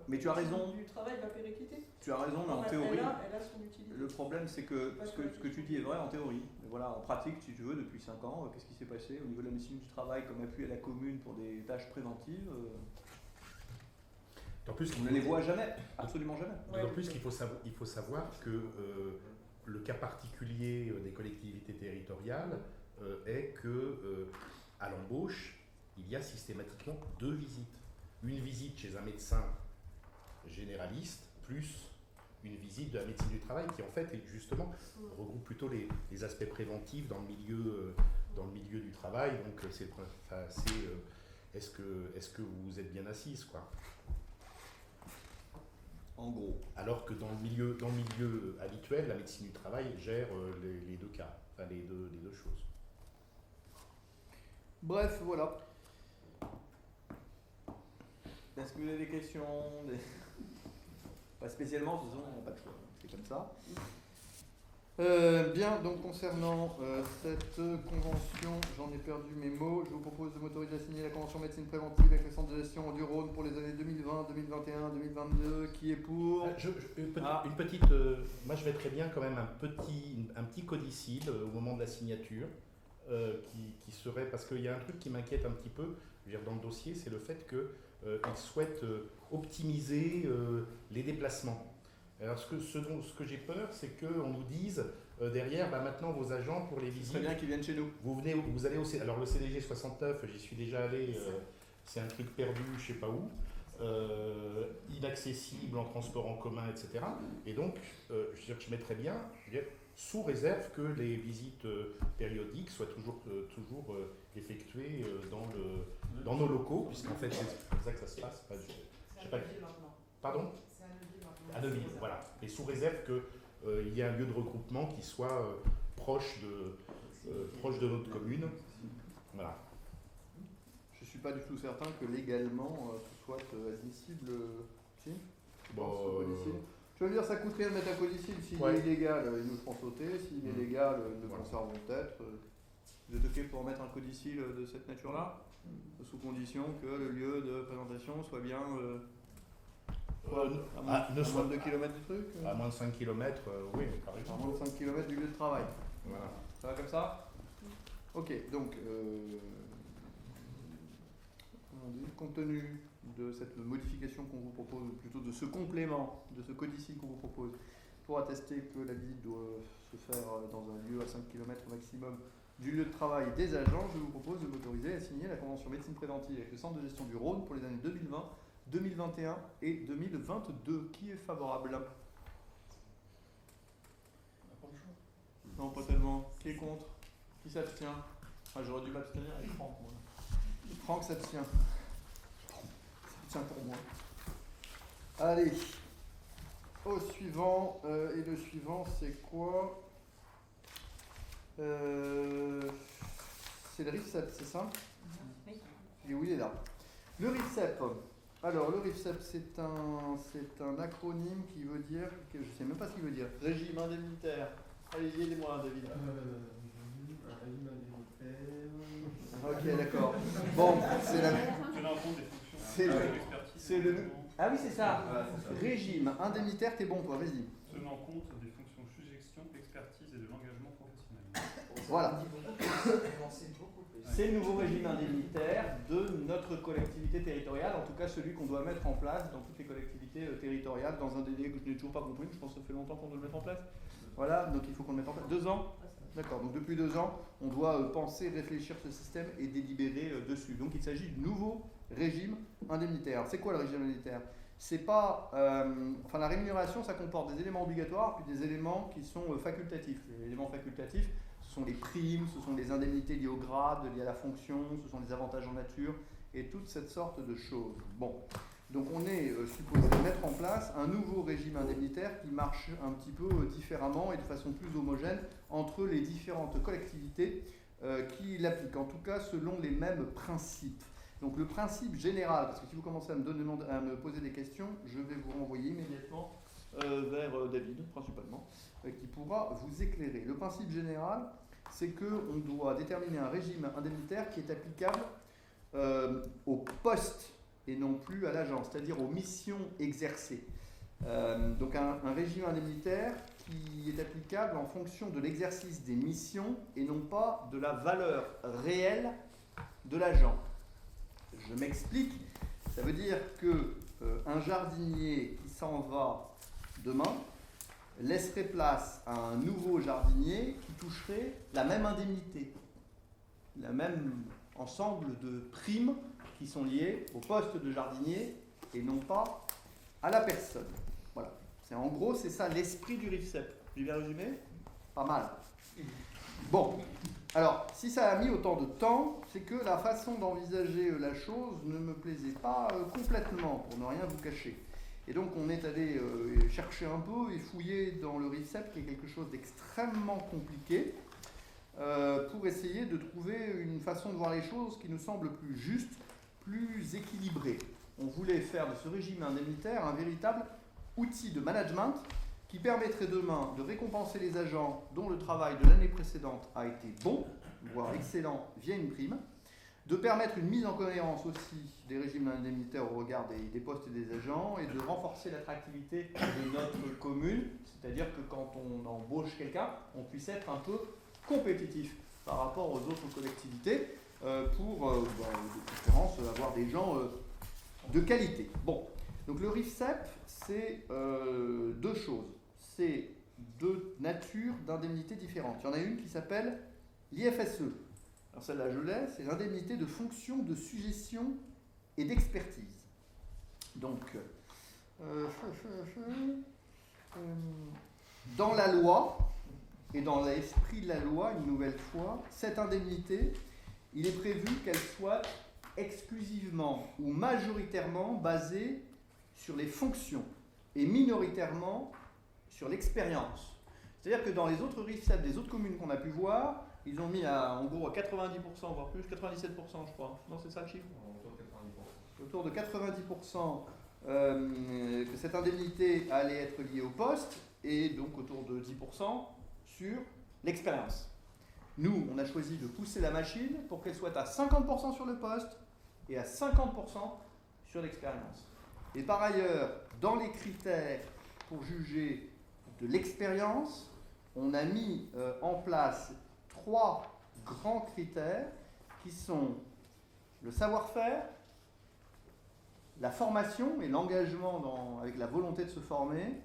mais tu as raison. Du travail va péricliter. Tu as raison, mais en théorie, elle a son utilité. le problème c'est que ce que tu dis est vrai en théorie. Mais voilà, en pratique, si tu veux, depuis 5 ans, qu'est-ce qui s'est passé au niveau de la médecine du travail comme appui à la commune pour des tâches préventives En plus, on ne les voit jamais, absolument jamais. D'autant plus qu'il faut savoir que le cas particulier des collectivités territoriales est que à l'embauche, il y a systématiquement 2 visites. Une visite chez un médecin généraliste, plus une visite de la médecine du travail qui en fait justement regroupe plutôt les aspects préventifs dans le milieu du travail. Donc est-ce que vous êtes bien assise, quoi. En gros. Alors que dans le milieu habituel, la médecine du travail gère les 2 cas, enfin les deux choses. Bref, voilà. Est-ce que vous avez des questions Pas spécialement, disons, on n'a pas de choix, c'est comme ça. Bien, donc concernant cette convention, j'en ai perdu mes mots. Je vous propose de m'autoriser à signer la convention médecine préventive avec le centre de gestion du Rhône pour les années 2020, 2021, 2022, qui est pour... Une petite, moi je mettrais bien quand même un petit codicile au moment de la signature, qui serait, parce qu'il y a un truc qui m'inquiète un petit peu, je veux dire, dans le dossier, c'est le fait qu'ils souhaitent optimiser les déplacements. Alors ce que j'ai peur, c'est qu'on nous dise derrière, maintenant vos agents pour les visites. Très bien qu'ils viennent chez nous. Vous allez alors le CDG 69, j'y suis déjà allé, c'est un truc perdu, je sais pas où, inaccessible en transport en commun, etc. Et donc, je mettrais bien, sous réserve que les visites périodiques soient toujours effectuées dans nos locaux, puisqu'en fait c'est comme ça que ça se passe. Je sais pas. Pardon ? C'est un levier maintenant. À Neuville, voilà. Et sous réserve qu'il y ait un lieu de regroupement qui soit proche de notre commune. Voilà. Je ne suis pas du tout certain que légalement ce soit admissible. Si Bon, je veux dire, ça coûte rien de mettre un codicile. S'il Ouais. est illégal, ils nous le feront sauter. S'il est légal, ils le conserveront peut-être. Vous êtes OK pour mettre un codicile de cette nature-là, sous condition que le lieu de présentation soit bien ne soit moins de 2 km du truc à moins de 5 km, oui, par à exemple. moins de 5 km du lieu de travail. Voilà. Ça va comme ça? Ok, donc, compte tenu de cette modification qu'on vous propose, ou plutôt de ce complément, de ce codicile qu'on vous propose, pour attester que la visite doit se faire dans un lieu à 5 km maximum du lieu de travail des agents, je vous propose de m'autoriser à signer la convention médecine préventive avec le centre de gestion du Rhône pour les années 2020, 2021 et 2022. Qui est favorable? Non, pas tellement. Qui est contre? Qui s'abstient? J'aurais dû m'abstenir avec Franck. Moi. Franck s'abstient. S'abstient pour moi. Allez. Au suivant. Et le suivant, c'est quoi? C'est le RIFSEP, c'est ça? Et oui, il est là. Le RIFSEP. Alors, le RIFSEP, c'est un acronyme qui veut dire, que je ne sais même pas ce qu'il veut dire. Régime indemnitaire. Allez-y, aidez-moi, David. Régime indemnitaire. Ok, d'accord. Bon, c'est la même. Tenant compte des fonctions. C'est le. Ah oui, c'est ça. Régime indemnitaire, t'es bon, toi, vas-y. Tenant compte des fonctions suggestion, expertise et de l'engagement professionnel. Voilà. Beaucoup plus. C'est le nouveau régime indemnitaire de notre collectivité territoriale, en tout cas celui qu'on doit mettre en place dans toutes les collectivités territoriales, dans un délai que je n'ai toujours pas compris, je pense que ça fait longtemps qu'on doit le mettre en place. Voilà, donc il faut qu'on le mette en place. 2 ans? D'accord, donc depuis 2 ans, on doit penser, réfléchir ce système et délibérer dessus. Donc il s'agit du nouveau régime indemnitaire. C'est quoi le régime indemnitaire? C'est pas. Enfin, la rémunération, ça comporte des éléments obligatoires puis des éléments qui sont facultatifs. Les éléments facultatifs, ce sont les primes, ce sont les indemnités liées au grade, liées à la fonction, ce sont les avantages en nature et toute cette sorte de choses. Bon. Donc on est supposé mettre en place un nouveau régime indemnitaire qui marche un petit peu différemment et de façon plus homogène entre les différentes collectivités qui l'appliquent, en tout cas selon les mêmes principes. Donc le principe général, parce que si vous commencez à me poser des questions, je vais vous renvoyer immédiatement vers David, principalement, qui pourra vous éclairer. Le principe général, c'est qu'on doit déterminer un régime indemnitaire qui est applicable au poste et non plus à l'agence, c'est-à-dire aux missions exercées. Donc un régime indemnitaire qui est applicable en fonction de l'exercice des missions et non pas de la valeur réelle de l'agent. Je m'explique, ça veut dire que un jardinier qui s'en va demain laisserait place à un nouveau jardinier qui toucherait la même indemnité, la même ensemble de primes qui sont liées au poste de jardinier et non pas à la personne. Voilà. En gros, c'est ça l'esprit du RIFSEP. J'ai bien résumé? Pas mal. Bon. Alors, si ça a mis autant de temps, c'est que la façon d'envisager la chose ne me plaisait pas complètement, pour ne rien vous cacher. Et donc, on est allé chercher un peu et fouiller dans le RIFSEP, qui est quelque chose d'extrêmement compliqué, pour essayer de trouver une façon de voir les choses qui nous semble plus juste, plus équilibrée. On voulait faire de ce régime indemnitaire un véritable outil de management qui permettrait demain de récompenser les agents dont le travail de l'année précédente a été bon, voire excellent, via une prime, de permettre une mise en cohérence aussi des régimes indemnitaires au regard des postes et des agents, et de renforcer l'attractivité de notre commune, c'est-à-dire que quand on embauche quelqu'un, on puisse être un peu compétitif par rapport aux autres collectivités pour, de préférence, avoir des gens de qualité. Bon, donc le RIFSEP, c'est 2 choses. C'est 2 natures d'indemnités différentes. Il y en a une qui s'appelle l'IFSE. Alors celle-là, je l'ai, c'est l'indemnité de fonction, de suggestion et d'expertise. Donc, dans la loi, et dans l'esprit de la loi, une nouvelle fois, cette indemnité, il est prévu qu'elle soit exclusivement ou majoritairement basée sur les fonctions et minoritairement sur l'expérience. C'est-à-dire que dans les autres RIFSEP des autres communes qu'on a pu voir, ils ont mis en gros à 90%, voire plus, 97% je crois. Non, c'est ça le chiffre ? Autour de 90%. Que cette indemnité allait être liée au poste et donc autour de 10% sur l'expérience. Nous, on a choisi de pousser la machine pour qu'elle soit à 50% sur le poste et à 50% sur l'expérience. Et par ailleurs, dans les critères pour juger de l'expérience, on a mis en place 3 grands critères qui sont le savoir-faire, la formation et l'engagement avec la volonté de se former,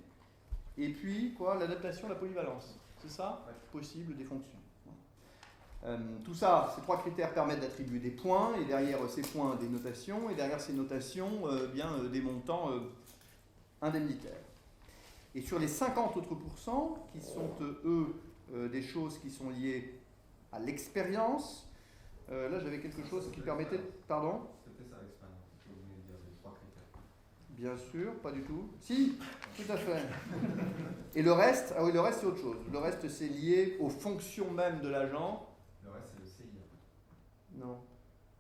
et puis l'adaptation, la polyvalence. C'est ça ? Possible des fonctions. Tout ça, ces 3 critères permettent d'attribuer des points, et derrière ces points, des notations, et derrière ces notations, des montants indemnitaires. Et sur les 50 autres pourcents, qui sont eux des choses qui sont liées à l'expérience, là j'avais quelque chose qui permettait... Pardon ? C'était ça l'expérience, ce que vous venez de dire, les 3 critères. Bien sûr, pas du tout. Si, tout à fait. Et le reste, le reste c'est autre chose. Le reste c'est lié aux fonctions même de l'agent. Le reste c'est le CIA. Non.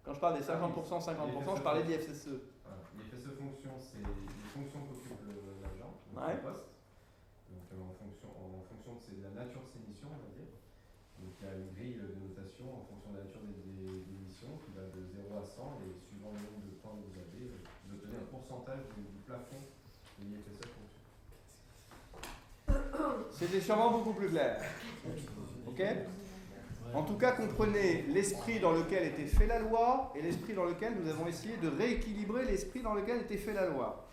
Quand je parle des 50%, 50%, je parlais d'IFSE. Voilà. L'IFSE fonction, c'est les fonctions qu'occupe l'agent, Ouais. le poste. Donc en fonction de la nature de ses missions, on va dire. Donc il y a une grille de notation en fonction de la nature des missions qui va de 0 à 100 et suivant le nombre de points que vous avez, vous obtenez un pourcentage du plafond de l'IFSE fonction. C'était sûrement beaucoup plus clair. Ok ? En tout cas, comprenez l'esprit dans lequel était fait la loi et l'esprit dans lequel nous avons essayé de rééquilibrer l'esprit dans lequel était fait la loi.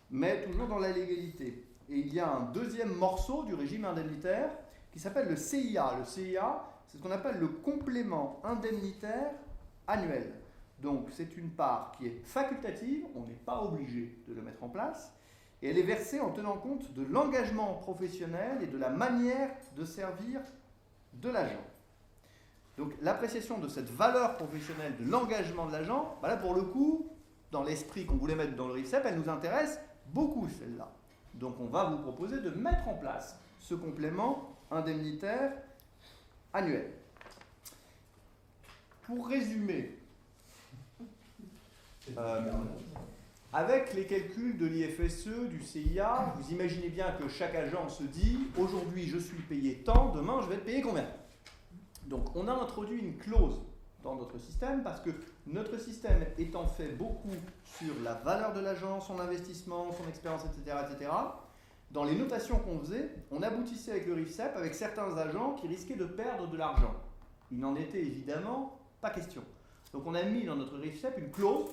Mais toujours dans la légalité. Et il y a un deuxième morceau du régime indemnitaire qui s'appelle le CIA. Le CIA, c'est ce qu'on appelle le complément indemnitaire annuel. Donc c'est une part qui est facultative, on n'est pas obligé de le mettre en place, et elle est versée en tenant compte de l'engagement professionnel et de la manière de servir de l'agent. Donc l'appréciation de cette valeur professionnelle, de l'engagement de l'agent, là pour le coup, dans l'esprit qu'on voulait mettre dans le RIFSEP, elle nous intéresse beaucoup celle-là. Donc on va vous proposer de mettre en place ce complément indemnitaire annuel. Pour résumer, avec les calculs de l'IFSE, du CIA, vous imaginez bien que chaque agent se dit « Aujourd'hui, je suis payé tant, demain, je vais être payé combien ?» Donc, on a introduit une clause dans notre système parce que notre système étant fait beaucoup sur la valeur de l'agent, son investissement, son expérience, etc., etc., dans les notations qu'on faisait, on aboutissait avec le RIFSEP avec certains agents qui risquaient de perdre de l'argent. Il n'en était évidemment pas question. Donc, on a mis dans notre RIFSEP une clause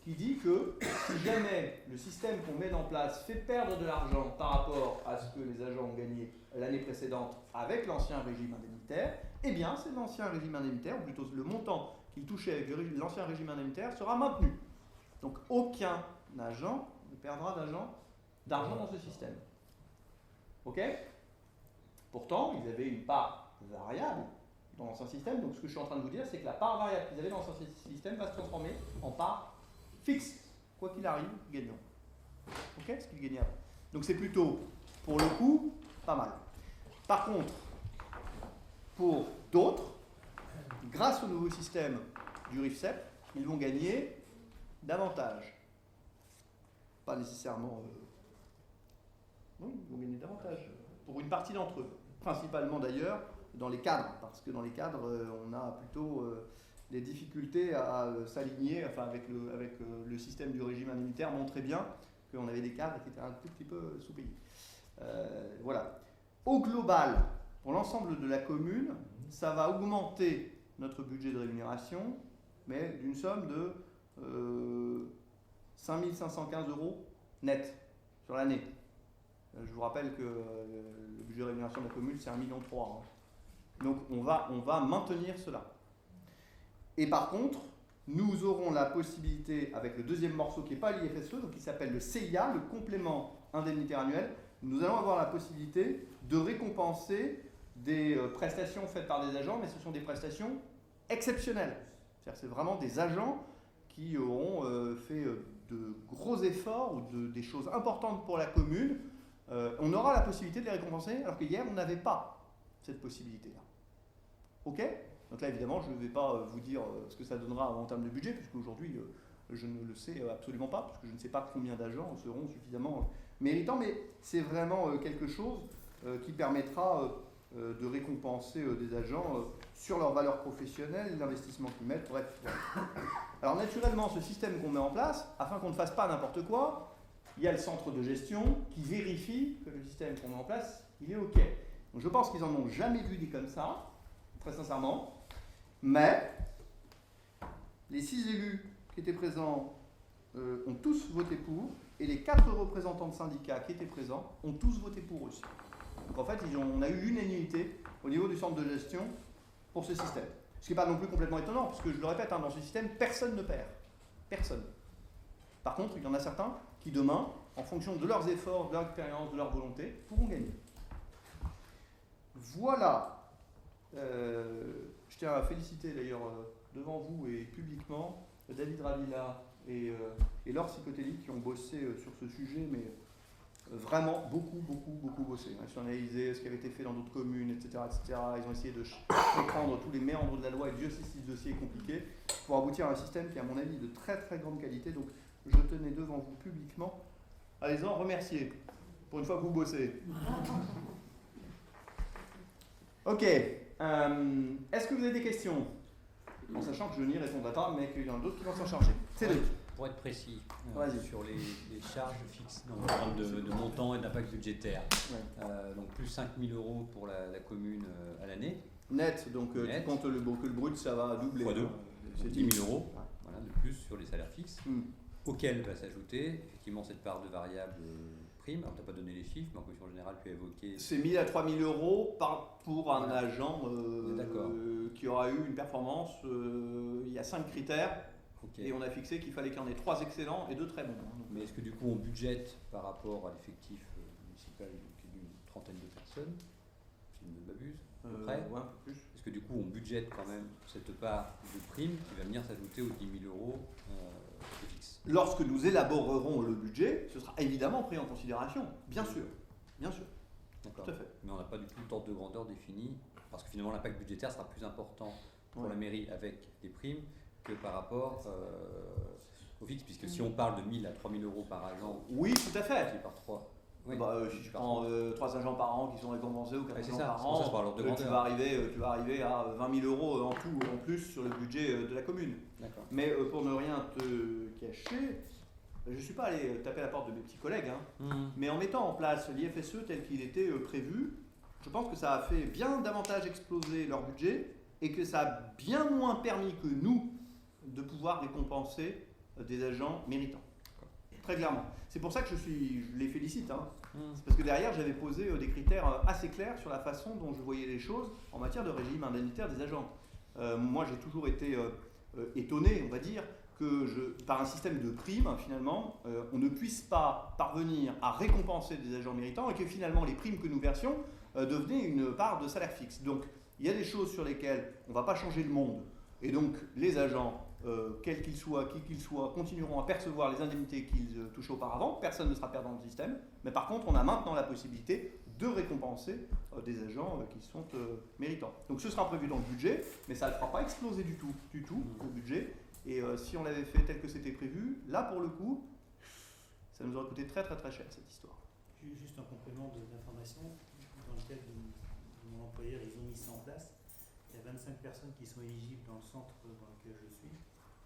qui dit que si jamais le système qu'on met en place fait perdre de l'argent par rapport à ce que les agents ont gagné l'année précédente avec l'ancien régime indemnitaire, eh bien c'est l'ancien régime indemnitaire, ou plutôt le montant qu'il touchait avec l'ancien régime indemnitaire sera maintenu. Donc aucun agent ne perdra d'argent dans ce système. Ok ? Pourtant, ils avaient une part variable dans l'ancien système, donc ce que je suis en train de vous dire, c'est que la part variable qu'ils avaient dans l'ancien système va se transformer en part fixe, quoi qu'il arrive, gagnant. Ok, ce qu'il gagnait avant. Donc c'est plutôt, pour le coup, pas mal. Par contre, pour d'autres, grâce au nouveau système du RIFSEP, ils vont gagner davantage. Pas nécessairement... oui, ils vont gagner davantage. Pour une partie d'entre eux. Principalement d'ailleurs dans les cadres, parce que dans les cadres, on a plutôt... les difficultés à s'aligner, enfin avec le système du régime indemnitaire montrait bien qu'on avait des cadres qui étaient un tout petit peu sous-payés. Voilà. Au global, pour l'ensemble de la commune, ça va augmenter notre budget de rémunération, mais d'une somme de 5 515 € net sur l'année. Je vous rappelle que le budget de rémunération de la commune, c'est 1,3 million. Donc on va maintenir cela. Et par contre, nous aurons la possibilité, avec le deuxième morceau qui n'est pas l'IFSE, donc qui s'appelle le CIA, le complément indemnitaire annuel, nous allons avoir la possibilité de récompenser des prestations faites par des agents, mais ce sont des prestations exceptionnelles. C'est-à-dire c'est vraiment des agents qui auront fait de gros efforts ou des choses importantes pour la commune. On aura la possibilité de les récompenser, alors qu'hier, on n'avait pas cette possibilité-là. OK ? Donc là, évidemment, je ne vais pas vous dire ce que ça donnera en termes de budget, puisque aujourd'hui, je ne le sais absolument pas, parce que je ne sais pas combien d'agents seront suffisamment méritants, mais c'est vraiment quelque chose qui permettra de récompenser des agents sur leur valeur professionnelle, l'investissement qu'ils mettent, bref. Voilà. Alors naturellement, ce système qu'on met en place, afin qu'on ne fasse pas n'importe quoi, il y a le centre de gestion qui vérifie que le système qu'on met en place, il est OK. Donc je pense qu'ils n'en ont jamais vu des comme ça, très sincèrement, mais les 6 élus qui étaient présents ont tous voté pour, et les 4 représentants de syndicats qui étaient présents ont tous voté pour aussi. Donc en fait, on a eu l'unanimité au niveau du centre de gestion pour ce système. Ce qui n'est pas non plus complètement étonnant, parce que je le répète, dans ce système, personne ne perd. Personne. Par contre, il y en a certains qui demain, en fonction de leurs efforts, de leur expérience, de leur volonté, pourront gagner. Voilà. Je tiens à féliciter d'ailleurs devant vous et publiquement David Ravilla et Laure Sicotelli qui ont bossé sur ce sujet, mais vraiment beaucoup bossé. Ils ont analysé ce qui avait été fait dans d'autres communes, etc., etc. Ils ont essayé de comprendre tous les méandres de la loi, et Dieu sait si ce dossier est compliqué, pour aboutir à un système qui est à mon avis de très très grande qualité. Donc je tenais devant vous publiquement à les en remercier, pour une fois que vous bossez. Ok, est-ce que vous avez des questions ? En sachant que je n'y répondrai pas, mais qu'il y en a d'autres qui vont s'en charger. Cédric. Pour être précis, Vas-y. sur les charges fixes, donc, en termes de montant et d'impact budgétaire, donc plus 5 000 € pour la commune à l'année. Net, donc Net. tu comptes le brut, ça va doubler. Fois 2, c'est 10 000 €, voilà, de plus sur les salaires fixes, auquel va s'ajouter effectivement cette part de variable prime. Alors tu n'as pas donné les chiffres, mais en commission générale tu as évoqué... C'est 1 000 à 3 000 € pour un agent qui aura eu une performance. Il y a 5 critères. Okay. Et on a fixé qu'il fallait qu'il y en ait 3 excellents et 2 très bons. Mais est-ce que du coup on budgète par rapport à l'effectif municipal qui est d'une trentaine de personnes, si je ne m'abuse, à peu près, ouais, un peu plus. Est-ce que du coup on budgète quand même cette part de prime qui va venir s'ajouter aux 10 000 € de fixe? Lorsque nous élaborerons le budget, ce sera évidemment pris en considération, bien sûr. Bien sûr. D'accord. Tout à fait. Mais on n'a pas du tout l'ordre de grandeur défini, parce que finalement l'impact budgétaire sera plus important pour la mairie avec des primes que par rapport au fixe, puisque si on parle de 1 000 à 3 000 € par agent, oui, tout à fait. Par 3. Oui. Si je prends 3 agents par an qui sont récompensés ou 4 agents par an, tu vas arriver à 20 000 € en tout, en plus sur le budget de la commune. D'accord. Mais pour ne rien te cacher, je ne suis pas allé taper à la porte de mes petits collègues, mais en mettant en place l'IFSE tel qu'il était prévu, je pense que ça a fait bien davantage exploser leur budget et que ça a bien moins permis que nous de pouvoir récompenser des agents méritants. Très clairement. C'est pour ça que je les félicite. C'est parce que derrière, j'avais posé des critères assez clairs sur la façon dont je voyais les choses en matière de régime indemnitaire des agents. Moi, j'ai toujours été étonné, on va dire, que par un système de primes, finalement, on ne puisse pas parvenir à récompenser des agents méritants et que finalement, les primes que nous versions devenaient une part de salaire fixe. Donc, il y a des choses sur lesquelles on ne va pas changer le monde. Et donc, les agents, quels qu'ils soient, qui qu'ils soient, continueront à percevoir les indemnités qu'ils touchaient auparavant. Personne ne sera perdant dans le système. Mais par contre, on a maintenant la possibilité de récompenser des agents qui sont méritants. Donc, ce sera prévu dans le budget, mais ça ne le fera pas exploser du tout, le budget. Et si on l'avait fait tel que c'était prévu, là, pour le coup, ça nous aurait coûté très très très cher, cette histoire. Juste un complément d'information. Dans le cadre de mon employeur, ils ont mis ça en place. Il y a 25 personnes qui sont éligibles dans le centre dans lequel je suis.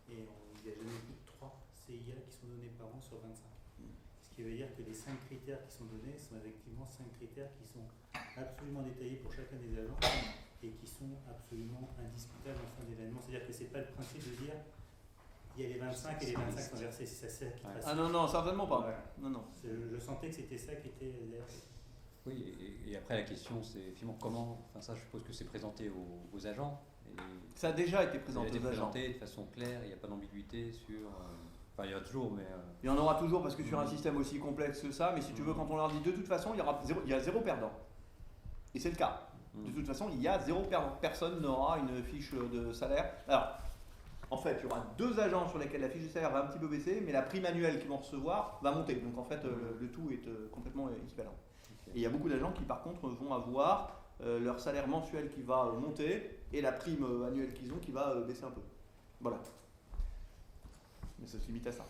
Et il n'y a jamais plus de 3 CIA qui sont donnés par an sur 25. Ce qui veut dire que les 5 critères qui sont donnés sont effectivement 5 critères qui sont absolument détaillés pour chacun des agents et qui sont absolument indiscutables en fin d'événement. C'est-à-dire que ce n'est pas le principe de dire il y a les 25 et les 25 sont versés, c'est ça qui passe. Ah non, certainement pas. Non. Je sentais que c'était ça qui était derrière. Oui, et après la question c'est finalement comment, enfin ça je suppose que c'est présenté aux agents. Ça a déjà été présenté aux agents. Présenté de façon claire, il n'y a pas d'ambiguïté sur... Enfin il y en a toujours, mais... Il y en aura toujours parce que sur un système aussi complexe que ça, mais si tu veux, quand on leur dit de toute façon, il y a zéro perdant. Et c'est le cas. De toute façon, il y a zéro perdant. Personne n'aura une fiche de salaire. Alors, en fait, il y aura 2 agents sur lesquels la fiche de salaire va un petit peu baisser, mais la prime annuelle qu'ils vont recevoir va monter. Donc en fait, le tout est complètement équivalent. Et il y a beaucoup d'agents qui par contre vont avoir leur salaire mensuel qui va monter et la prime annuelle qu'ils ont qui va baisser un peu. Voilà. Mais ça se limite à ça.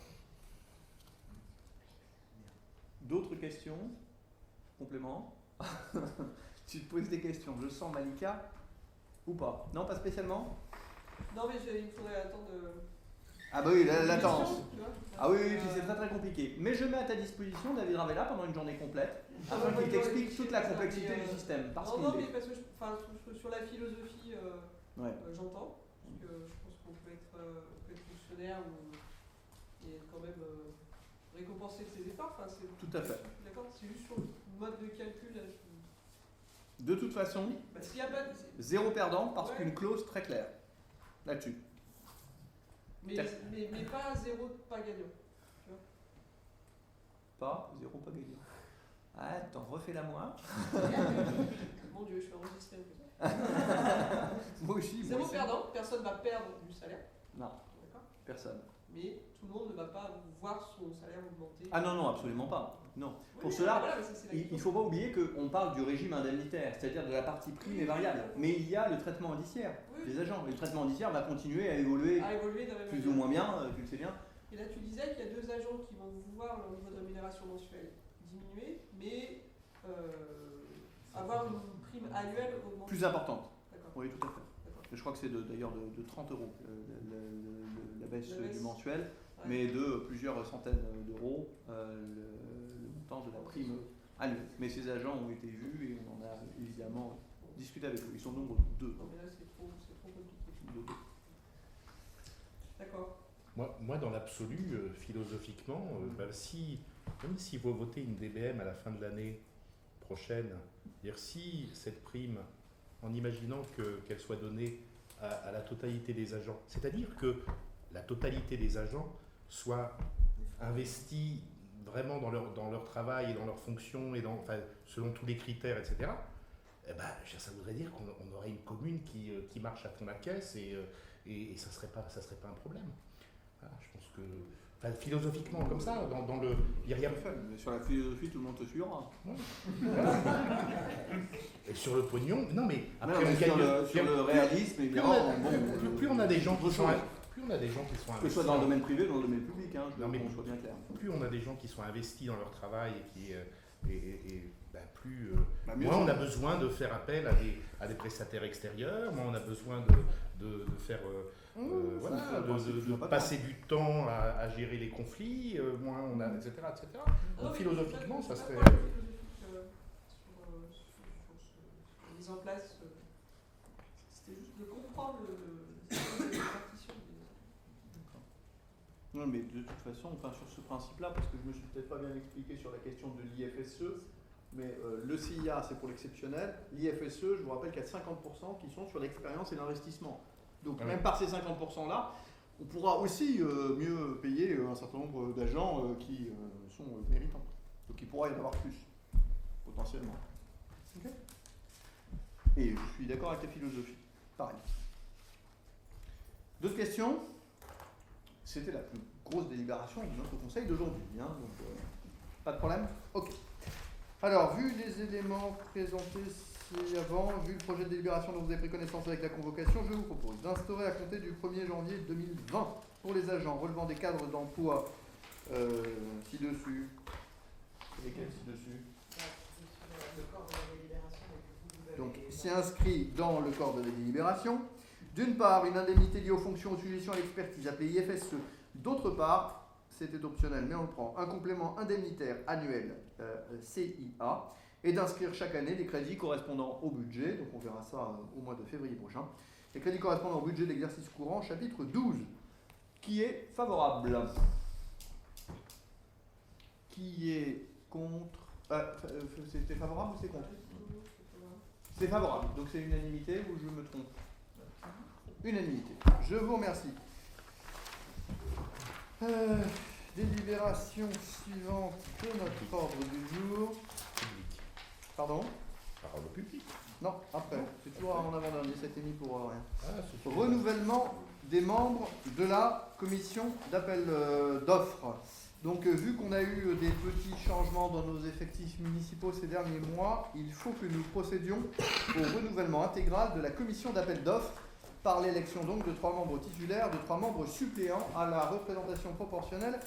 D'autres questions? Compléments? Tu te poses des questions, je sens Malika ou pas? Non, pas spécialement? Non, mais il me faudrait attendre. Ah bah oui, l'attente. Tu vois. Ah oui, puis c'est très très compliqué. Mais je mets à ta disposition David Ravella pendant une journée complète afin qu'il t'explique toute la complexité du système. Parce non, qu'il mais parce que sur la philosophie, j'entends. Parce que je pense qu'on peut être fonctionnaire et être quand même récompensé de ses efforts. Enfin, tout à fait. D'accord. C'est juste sur le mode de calcul. Là, de toute façon, s'il y a pas de... zéro perdant parce qu'une clause très claire là-dessus. Mais pas zéro, pas gagnant. Tu vois. Pas zéro, pas gagnant. Attends, refais-la moi. Mon Dieu, je suis enregistré. Moi aussi. Zéro perdant, personne ne va perdre du salaire. Non. D'accord. Personne. Mais tout le monde ne va pas voir son salaire augmenter. Ah non, non, absolument pas. Non. Oui, pour cela, voilà, il ne faut pas oublier qu'on parle du régime indemnitaire, c'est-à-dire de la partie prime et variable. Mais il y a le traitement indiciaire des agents. Et le traitement indiciaire va continuer à évoluer plus ou moins bien, tu le sais bien. Et là, tu disais qu'il y a 2 agents qui vont voir leur niveau de rémunération mensuelle diminuer, mais avoir une prime annuelle augmentée. Plus importante. D'accord. Oui, tout à fait. Je crois que c'est d'ailleurs de 30 euros la baisse du mensuel, mais de plusieurs centaines d'euros le montant de la prime annuelle. Mais ces agents ont été vus et on en a évidemment discuté avec eux. Ils sont au nombre de 2. Non, mais là, c'est trop compliqué. D'accord. Moi, dans l'absolu, philosophiquement, même si vous votez une DBM à la fin de l'année prochaine, dire si cette prime, en imaginant qu'elle soit donnée à la totalité des agents, c'est-à-dire que la totalité des agents soit investie vraiment dans leur travail et dans leur fonction, et selon tous les critères, etc., eh ben, ça voudrait dire qu'on aurait une commune qui marche à fond la caisse et ça serait pas un problème. Voilà, je pense que, philosophiquement comme ça, dans le, il y a mais sur la philosophie, tout le monde te suivra. Ouais. Et sur le pognon, non mais après on gagne sur le réalisme, évidemment. Plus on a des gens qui sont investis, que ce soit dans le domaine privé ou dans le domaine public, qu'on soit bien clair. Plus on a des gens qui sont investis dans leur travail plus moins on a besoin de faire appel à des prestataires extérieurs, moins on a besoin de faire de passer du temps à gérer les conflits, moins on a, etc. Donc philosophiquement, ça serait... Sur mise en place, c'était juste de comprendre le répartition. Non, mais de toute façon, sur ce principe-là, parce que je me suis peut-être pas bien expliqué sur la question de l'IFSE, mais le CIA, c'est pour l'exceptionnel. L'IFSE, je vous rappelle qu'il y a 50% qui sont sur l'expérience et l'investissement. Donc, même par ces 50%-là, on pourra aussi mieux payer un certain nombre d'agents qui sont méritants. Donc, il pourra y en avoir plus, potentiellement. Okay. Et je suis d'accord avec ta philosophie. Pareil. D'autres questions? C'était la plus grosse délibération de notre conseil d'aujourd'hui. Donc, pas de problème? Ok. Alors, vu les éléments présentés ci-avant, vu le projet de délibération dont vous avez pris connaissance avec la convocation, je vous propose d'instaurer à compter du 1er janvier 2020 pour les agents relevant des cadres d'emploi ci-dessus. Lesquels ci-dessus? Donc, c'est inscrit dans le corps de la délibération. D'une part, une indemnité liée aux fonctions, aux suggestions, à l'expertise, appelée IFSE. D'autre part, c'était optionnel, mais on le prend, un complément indemnitaire annuel CIA, et d'inscrire chaque année les crédits correspondant au budget, donc on verra ça au mois de février prochain, les crédits correspondant au budget de l'exercice courant, chapitre 12, qui est favorable. Qui est contre... c'était favorable ou c'est contre? C'est favorable, donc c'est unanimité ou je me trompe? Unanimité. Je vous remercie. Délibération suivante de notre ordre du jour. Public. Pardon? Parole au public. Non, après. C'est toujours en avant-dernier, c'était mis pour rien. Ah, c'est super. Renouvellement des membres de la commission d'appel d'offres. Donc vu qu'on a eu des petits changements dans nos effectifs municipaux ces derniers mois, il faut que nous procédions au renouvellement intégral de la commission d'appel d'offres par l'élection donc de 3 membres titulaires, de 3 membres suppléants à la représentation proportionnelle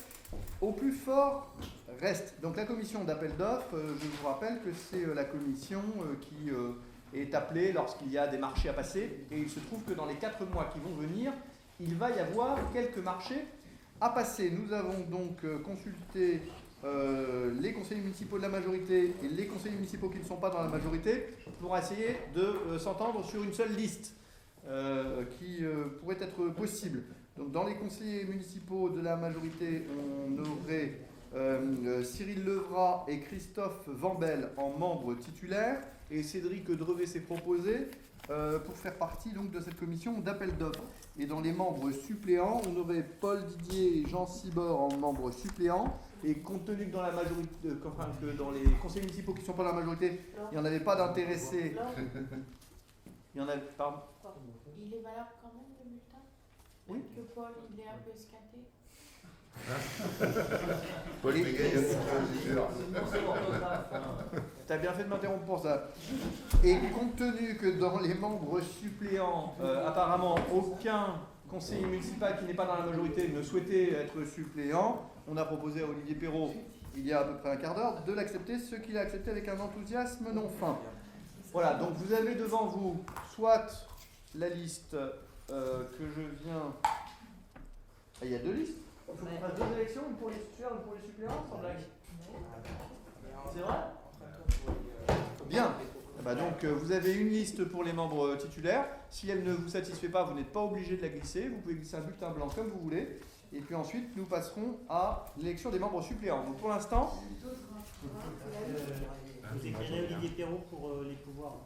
au plus fort reste. Donc la commission d'appel d'offres, je vous rappelle que c'est la commission qui est appelée lorsqu'il y a des marchés à passer, et il se trouve que dans les 4 mois qui vont venir, il va y avoir quelques marchés à passer. Nous avons donc consulté les conseillers municipaux de la majorité et les conseillers municipaux qui ne sont pas dans la majorité pour essayer de s'entendre sur une seule liste qui pourrait être possible. Donc dans les conseillers municipaux de la majorité, on aurait Cyril Levrat et Christophe Vambel en membres titulaires, et Cédric Drevet s'est proposé pour faire partie donc de cette commission d'appel d'offres. Et dans les membres suppléants, on aurait Paul Didier et Jean Cibor en membres suppléants. Et compte tenu que dans la majorité, que dans les conseils municipaux qui ne sont pas dans la majorité, il n'y en avait pas d'intéressés. Il y en a, pardon. Il est valable quand même le bulletin? Oui. Que Paul, il est un peu esquinté. T'as bien fait de m'interrompre pour ça. Et compte tenu que dans les membres suppléants, apparemment aucun conseiller municipal qui n'est pas dans la majorité ne souhaitait être suppléant, on a proposé à Olivier Perrault, il y a à peu près un quart d'heure, de l'accepter, ce qu'il a accepté avec un enthousiasme non fin. Voilà, donc vous avez devant vous soit la liste que je viens... Ah, il y a 2 listes. Il faut qu'on fasse 2 élections, une pour les titulaires, une pour les suppléants, sans blague. C'est vrai? Bien. Donc vous avez une liste pour les membres titulaires. Si elle ne vous satisfait pas, vous n'êtes pas obligé de la glisser. Vous pouvez glisser un bulletin blanc comme vous voulez. Et puis ensuite, nous passerons à l'élection des membres suppléants. Donc pour l'instant... Vous écrirez Olivier Perrault pour les pouvoirs.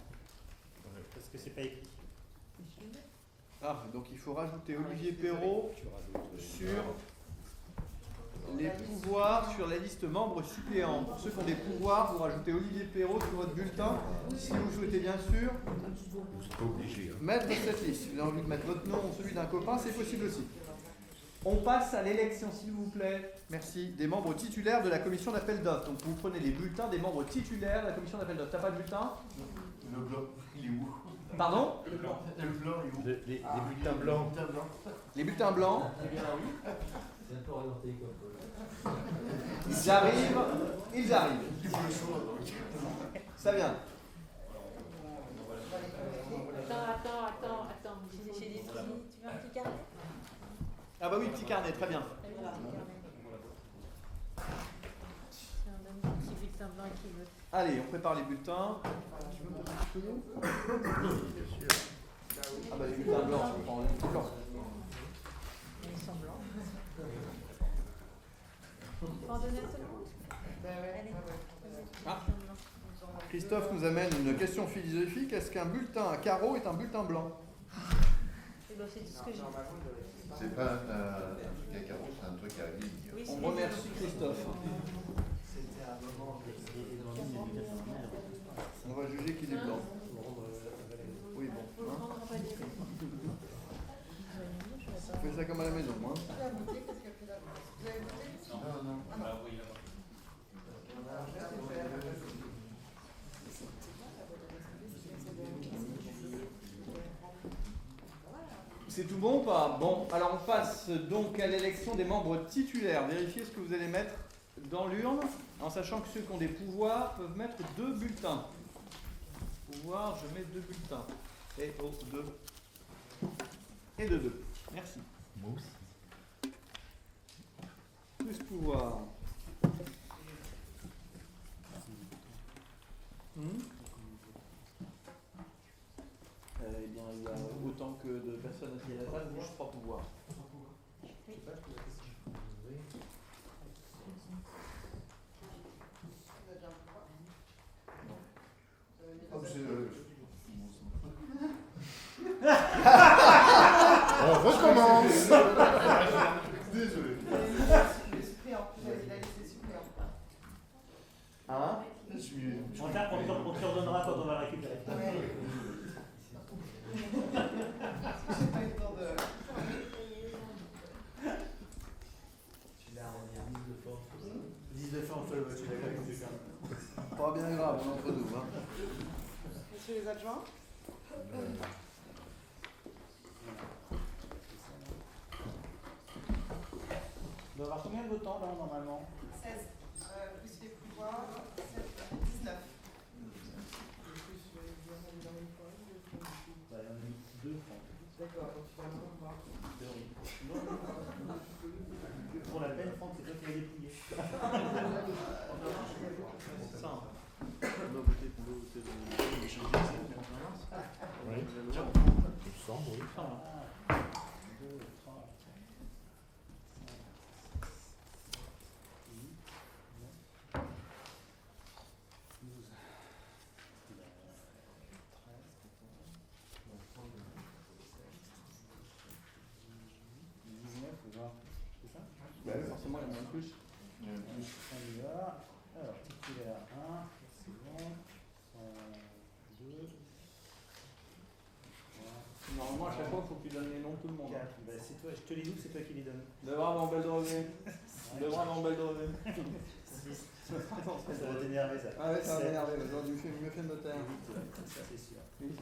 Parce que c'est pas écrit. Ah, donc il faut rajouter Olivier Perrault sur les pouvoirs, sur la liste membres suppléants. Pour ceux qui ont des pouvoirs, vous rajoutez Olivier Perrault sur votre bulletin. Si vous souhaitez bien sûr Vous n'êtes pas obligé. mettre cette liste. Si vous avez envie de mettre votre nom ou celui d'un copain, c'est possible aussi. On passe à l'élection, s'il vous plaît. Merci. Des membres titulaires de la commission d'appel d'offres. Donc vous prenez les bulletins des membres titulaires de la commission d'appel d'offres. T'as pas de bulletin? Le blanc, il est où? Pardon? Le blanc, il est où? Les bulletins blancs. Les bulletins blancs. Eh bien oui. C'est un peu orienté comme Ils arrivent. Ils arrivent. Ça vient. Attends. J'ai des petits. Tu veux un petit carnet? Ah bah oui, petit carnet, très bien. Allez, on prépare les bulletins. Tu veux me donner un petit peu d'eau? Bien sûr. Ah bah les bulletins blancs, on prend les bulletins blancs. Ils sont blancs. Faut en donner un seul? Allez. Ah. Christophe nous amène une question philosophique. Est-ce qu'un bulletin à carreaux est un bulletin blanc? Eh ben, c'est tout ce que j'ai. C'est pas un truc à carreaux, c'est un truc à ligne. Oui, On remercie Christophe. C'était un moment. On va juger qu'il est blanc. Oui, bon. Hein? On fait ça comme à la maison, hein? C'est tout bon ou pas? Bon, alors on passe donc à l'élection des membres titulaires. Vérifiez ce que vous allez mettre dans l'urne, en sachant que ceux qui ont des pouvoirs peuvent mettre 2 bulletins. Pouvoir, je mets 2 bulletins. Et au 2. Et de 2. Merci. Moi aussi. Plus pouvoir. Eh bien, il y a autant que de personnes assises à la table, juste 3 pouvoirs. On recommence. Désolé. Hein? On te redonnera quand on va le récupérer. Pas bien grave, on est entre nous. Hein. Messieurs les adjoints. On doit avoir combien de votants là normalement? 16. Plus les pouvoirs, 19. Bah, il y en a mis 2, D'accord, donc tu vas me voir. Pour la peine, Franck, c'est toi qui l'as dépouillé. C'est ça. On doit voter pour le Oui. Il me semble, oui. 1, 2, 3, 4, 5, 6, 7, 8, 9, 12, 19 ou 20, c'est ça? Bah oui, forcément, il y en a un plus. On y va. Alors, titulaire 1, c'est bon. 2, Normalement, à chaque fois, il faut que tu donnes les noms de tout le monde. 4. Bah, c'est toi, je te les dis, c'est toi qui les donnes. De brave, belle de revue. De brave, belle de revue. 6. Ça va t'énerver ça. Ah ouais, ça va 7, m'énerver, j'aurais dû mieux faire de notaire. 8, ça c'est sûr. 8,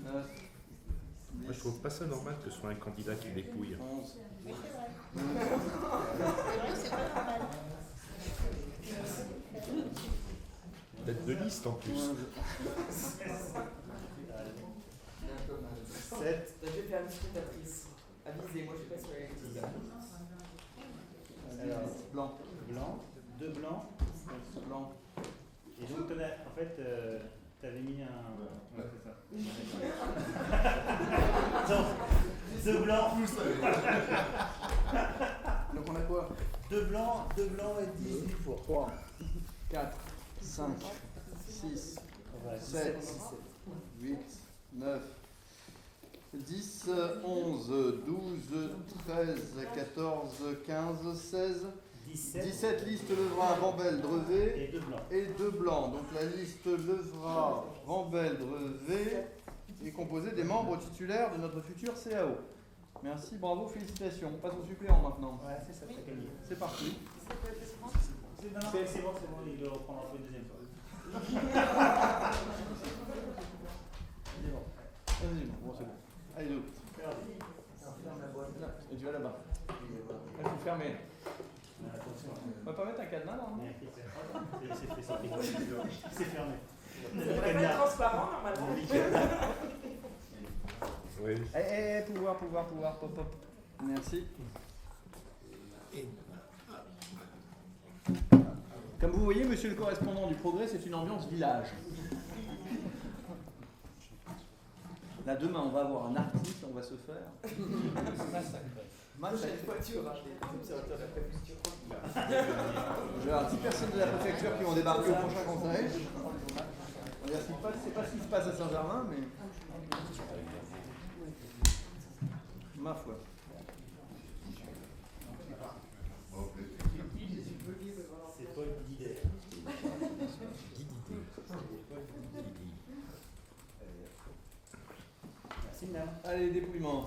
9, Moi, je trouve pas ça normal que ce soit un candidat qui dépouille. 11. Oui, c'est vrai. C'est vrai que c'est pas normal. Tête de liste en plus. 7. Je vais faire une scrutatrice. Avisez, moi je sais pas sur l'électricité. Alors, Blanc. blanc, 2 blancs. Blanc. Et donc, en fait, t'avais mis un. Ouais, c'est ça. Donc, 2 blancs. Donc on a quoi? 2 blancs et 18 pour. 3, 4, 5, 6, 7, 8, 9, 10, 11, 12, 13, 14, 15, 16, 17 listes Levra, Rambel, Drevet Et 2 blancs. et 2 blancs. Donc la liste Levra, Rambel, Drevet est composée des membres titulaires de notre futur CAO. Merci, bravo, félicitations. On passe au suppléant maintenant. Ouais, c'est ça, t'as gagné. C'est parti. C'est bon, il le reprendra pour une deuxième fois. C'est bon. Vas-y, bon, c'est bon. Allez, deux. Et tu vas là-bas. Il faut fermer. On va pas mettre un cadenas normalement? C'est fermé. Ça devrait pas être transparent normalement. Oui. Pouvoir, pop, pop. Merci. Comme vous voyez, monsieur le correspondant du Progrès, c'est une ambiance village. Là, demain, on va avoir un artiste, on va se faire Prochaine fois, tu auras des observateurs de la préfecture. Je vais avoir 10 personnes de la préfecture qui vont débarquer au prochain conseil. C'est pas ce qui se passe à Saint-Germain, mais. Ma foi. C'est Paul Didier. Merci, madame. Allez, dépouillement.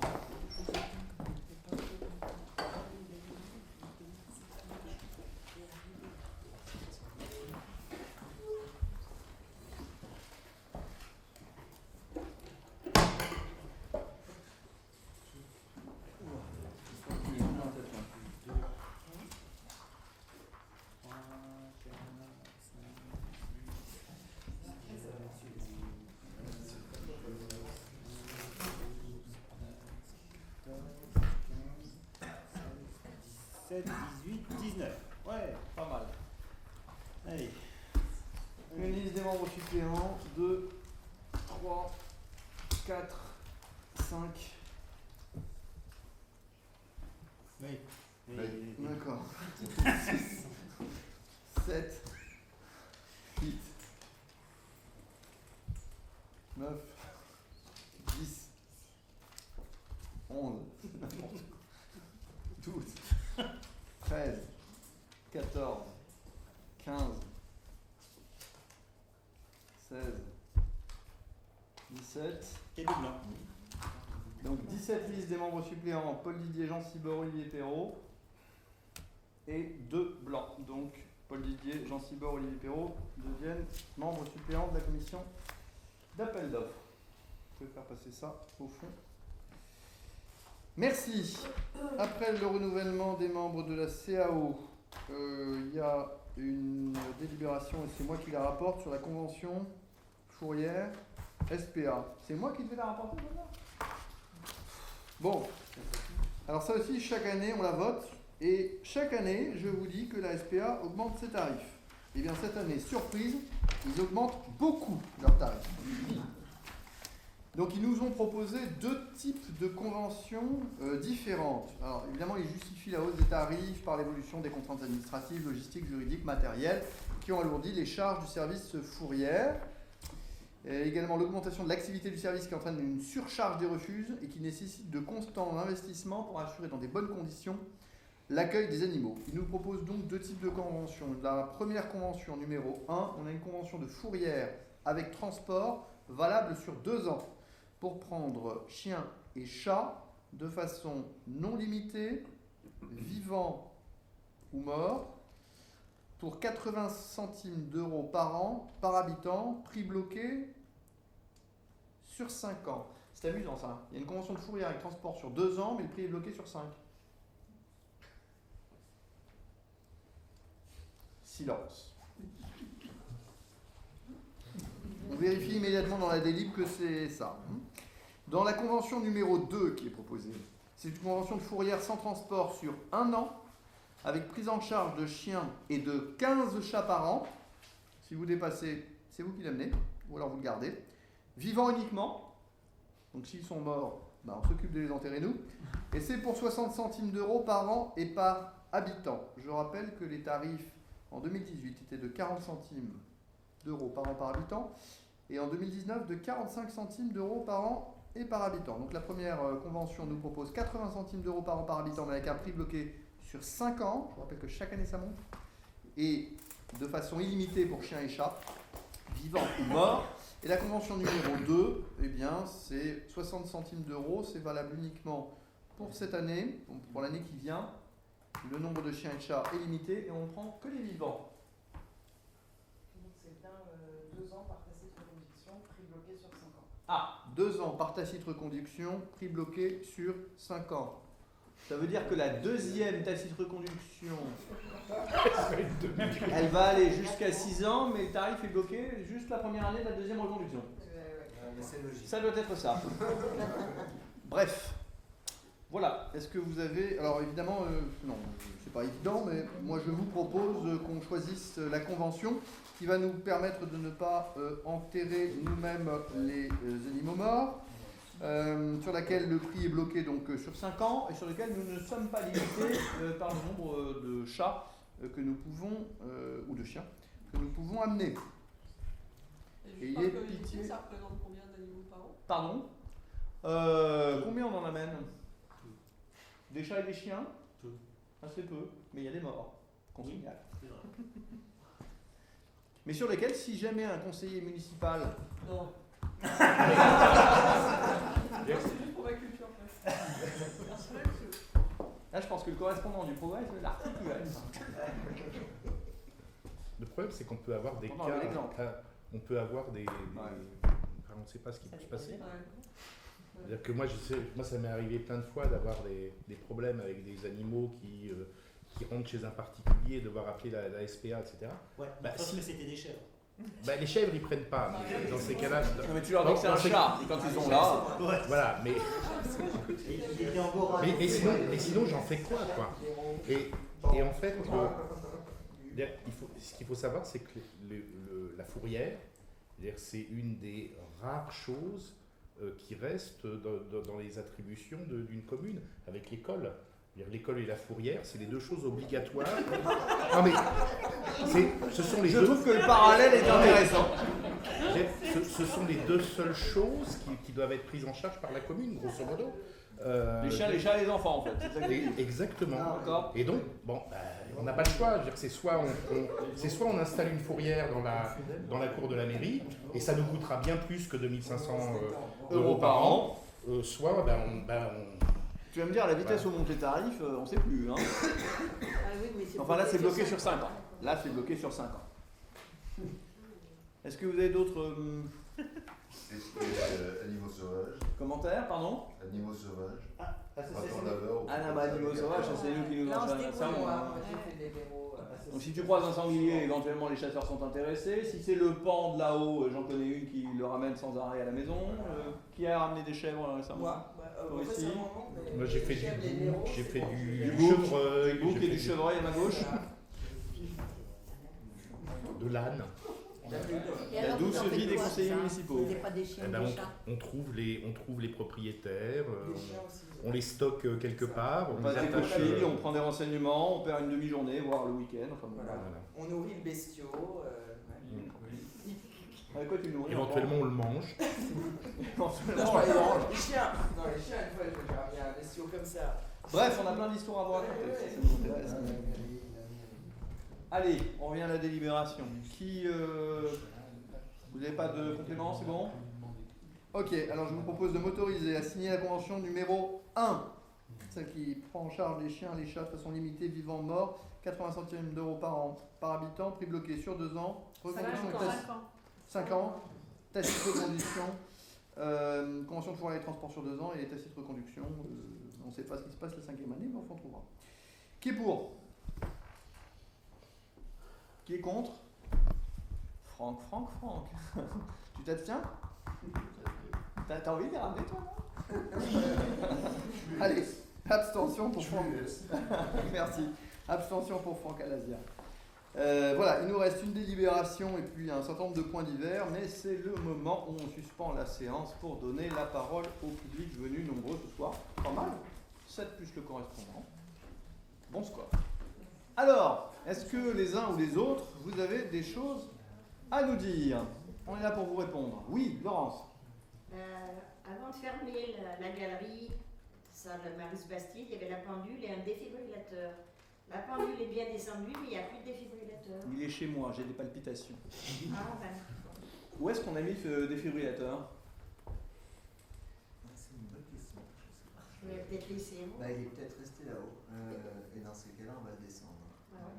Sept, 18, 19. Ouais, Pas mal. allez. Une liste des membres suppléants. 2, 3, 4, 5. Oui. D'accord. 6, 7, 8, 9, 10, 11, 12, 13, 14, 15, 16, 17. Et 2 blancs. Donc 17 listes des membres suppléants, Paul Didier, Jean Cibor, Olivier Perrault. Et 2 blancs. Donc Paul Didier, Jean Cibor, Olivier Perrault deviennent membres suppléants de la commission d'appel d'offres. Vous pouvez faire passer ça au fond. Merci. Après le renouvellement des membres de la CAO, il y a une délibération, et c'est moi qui la rapporte, sur la convention fourrière SPA. C'est moi qui devais la rapporter, voilà. Bon. Alors ça aussi, chaque année, on la vote. Et chaque année, je vous dis que la SPA augmente ses tarifs. Et bien cette année, surprise, ils augmentent beaucoup leurs tarifs. Donc ils nous ont proposé 2 types de conventions différentes. Alors évidemment, ils justifient la hausse des tarifs par l'évolution des contraintes administratives, logistiques, juridiques, matérielles, qui ont alourdi les charges du service fourrière. Et également l'augmentation de l'activité du service qui entraîne une surcharge des refuges et qui nécessite de constants investissements pour assurer dans des bonnes conditions l'accueil des animaux. Il nous propose donc 2 types de conventions. La première convention numéro 1, on a une convention de fourrière avec transport valable sur 2 ans pour prendre chiens et chats de façon non limitée, vivants ou morts, pour 80 centimes d'euros par an, par habitant, prix bloqué sur 5 ans. C'est amusant ça. Il y a une convention de fourrière avec transport sur 2 ans, mais le prix est bloqué sur 5. Silence. On vérifie immédiatement dans la délib que c'est ça. Dans la convention numéro 2 qui est proposée, c'est une convention de fourrière sans transport sur 1 an, avec prise en charge de chiens et de 15 chats par an. Si vous dépassez, c'est vous qui l'amenez, ou alors vous le gardez. Vivants uniquement, donc s'ils sont morts, ben on s'occupe de les enterrer nous. Et c'est pour 60 centimes d'euros par an et par habitant. Je rappelle que les tarifs en 2018 étaient de 40 centimes d'euros par an par habitant, et en 2019 de 45 centimes d'euros par an et par habitant. Donc la première convention nous propose 80 centimes d'euros par an par habitant, mais avec un prix bloqué sur 5 ans, je vous rappelle que chaque année ça monte, et de façon illimitée pour chiens et chats, vivants ou morts. Et la convention numéro 2, eh bien, c'est 60 centimes d'euros, c'est valable uniquement pour cette année, pour l'année qui vient. Le nombre de chiens et de chats est limité et on ne prend que les vivants. Donc c'est bien 2 ans par tacite reconduction, prix bloqué sur 5 ans. Ah, 2 ans par tacite reconduction, prix bloqué sur 5 ans. Ça veut dire que la deuxième tacite reconduction, elle va aller jusqu'à 6 ans, mais le tarif est bloqué juste la première année de la deuxième reconduction. C'est logique. Ça doit être ça. Bref. Voilà. Est-ce que vous avez... Alors évidemment, non, c'est pas évident, mais moi je vous propose qu'on choisisse la convention qui va nous permettre de ne pas enterrer nous-mêmes les animaux morts. Sur laquelle le prix est bloqué donc sur 5 ans et sur lequel nous ne sommes pas limités par le nombre de chats que nous pouvons, ou de chiens, que nous pouvons amener. Et ayez pitié. Ça représente combien d'animaux par an? Pardon combien on en amène? Des chats et des chiens? Assez peu, mais il y a des morts qu'on signale. Mais sur lesquels, si jamais un conseiller municipal... Non. C'est juste pour ma culture. Là, je pense que le correspondant du Progrès, c'est l'article. Le problème, c'est qu'on peut avoir des On prend l'exemple. on peut avoir des on ne sait pas ce qui peut se passer. C'est-à-dire que moi, ça m'est arrivé plein de fois d'avoir des problèmes avec des animaux qui rentrent chez un particulier, devoir appeler la SPA, etc. Ouais, si c'était des chèvres. Les chèvres, ils prennent pas. Mais dans ces cas-là... Non, mais tu leur dis que c'est un chat, et quand ils sont là... Voilà, mais sinon, j'en fais quoi et en fait, ce qu'il faut savoir, c'est que la fourrière, c'est une des rares choses qui restent dans les attributions d'une commune, avec l'école. L'école et la fourrière, c'est les 2 choses obligatoires. Non mais, ce sont les Je trouve que le parallèle est intéressant. Ce sont les 2 seules choses qui doivent être prises en charge par la commune, grosso modo. Les chats et les enfants, en fait. Exactement. Ah, et donc, on n'a pas le choix. C'est soit on installe une fourrière dans la cour de la mairie, et ça nous coûtera bien plus que 2500 € par an, soit Tu vas me dire, à la vitesse où montent les tarifs, on ne sait plus. Hein. Enfin là, c'est bloqué sur 5 ans. Là, c'est bloqué sur 5 ans. Est-ce que vous avez d'autres Est-ce que animaux sauvages commentaires, pardon? Animaux sauvages. Animaux sauvages, ça c'est nous qui nous en chargeons ça. Moi, j'ai fait des véros. Donc si tu croises un sanglier, éventuellement les chasseurs sont intéressés. Si c'est le pan de là-haut, j'en connais une qui le ramène sans arrêt à la maison. Qui a ramené des chèvres récemment? Moi, ici. Moi j'ai fait du bouc, j'ai fait du bouc, chevreuil, du bouc j'ai et fait du chevreuil à ma gauche. de l'âne. La douce vie des conseillers municipaux. Eh ben, on trouve les propriétaires, on les stocke quelque part, On on passe les des coups de attache. fil, on prend des renseignements, on perd une demi-journée, voire le week-end. Enfin, Voilà. On nourrit le bestiau. Avec quoi tu le nourris? Éventuellement on le mange. Éventuellement on le mange. Les chiens, une fois, j'ai ramené un bestiau comme ça. Bref, on a plein d'histoires à vous raconter, si ça vous intéresse. Allez, on revient à la délibération. Qui. Vous n'avez pas de complément, c'est bon? Ok, alors je vous propose de m'autoriser à signer la convention numéro 1. Celle qui prend en charge les chiens, les chats de façon limitée, vivants, morts, 80 centimes d'euros par an, par habitant, prix bloqué sur 2 ans. 5 ans, tacite reconduction, convention de fourrière et transport sur 2 ans et tacite reconduction. On ne sait pas ce qui se passe la 5e année, mais on trouvera. Qui est pour? Qui est contre? Franck. Tu t'abstiens? T'as envie de les ramener toi là? Allez, abstention pour Franck. Merci. Abstention pour Franck Alazia. Voilà, il nous reste une délibération et puis un certain nombre de points divers, mais c'est le moment où on suspend la séance pour donner la parole au public venu nombreux ce soir. Pas mal. 7 plus le correspondant. Bon score. Alors, est-ce que les uns ou les autres, vous avez des choses à nous dire? On est là pour vous répondre. Oui, Laurence. Avant de fermer la galerie, salle Marius Bastille, il y avait la pendule et un défibrillateur. La pendule est bien descendue, mais il n'y a plus de défibrillateur. Il est chez moi, j'ai des palpitations. Ah ben. Où est-ce qu'on a mis ce défibrillateur? C'est une bonne question. Je vais peut-être laisser. Bah, il est peut-être resté là-haut. Et dans ces cas-là, on va le descendre.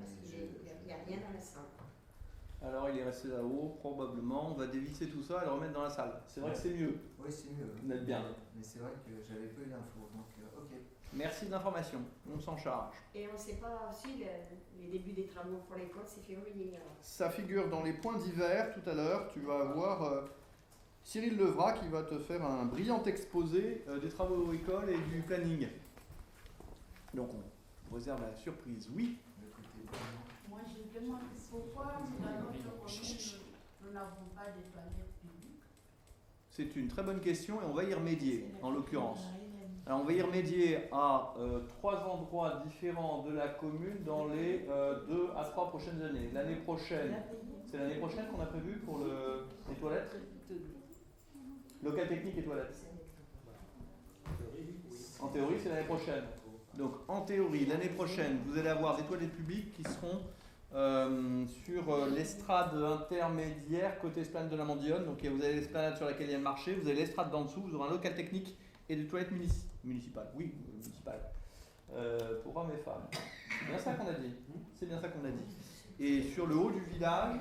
Parce qu'il n'y a rien dans la salle. Alors il est resté là-haut, probablement. On va dévisser tout ça et le remettre dans la salle. C'est vrai que c'est mieux. Oui, c'est mieux. Vous êtes bien. Mais c'est vrai que j'avais pas eu l'info. Donc, ok. Merci de l'information. On s'en charge. Et on ne sait pas aussi les débuts des travaux pour l'école, c'est février. Alors. Ça figure dans les points divers tout à l'heure. Tu vas avoir Cyril Levrat qui va te faire un brillant exposé des travaux de l'école et du planning. Donc on réserve la surprise. Oui. Moi, je demande pourquoi dans notre commune, nous n'avons pas de toilettes publiques. C'est une très bonne question et on va y remédier en l'occurrence. Alors on va y remédier à 3 endroits différents de la commune dans les 2 à 3 prochaines années. L'année prochaine, c'est l'année prochaine qu'on a prévu pour les toilettes? Local technique et toilettes. En théorie, c'est l'année prochaine. Donc en théorie, l'année prochaine, vous allez avoir des toilettes publiques qui seront sur l'estrade intermédiaire côté esplanade de la Mandillonne. Donc vous avez l'esplanade sur laquelle il y a le marché, vous avez l'estrade d'en dessous, vous aurez un local technique et des toilettes municipales. Oui, municipales. Pour hommes et femmes. C'est bien ça qu'on a dit. C'est bien ça qu'on a dit. Et sur le haut du village,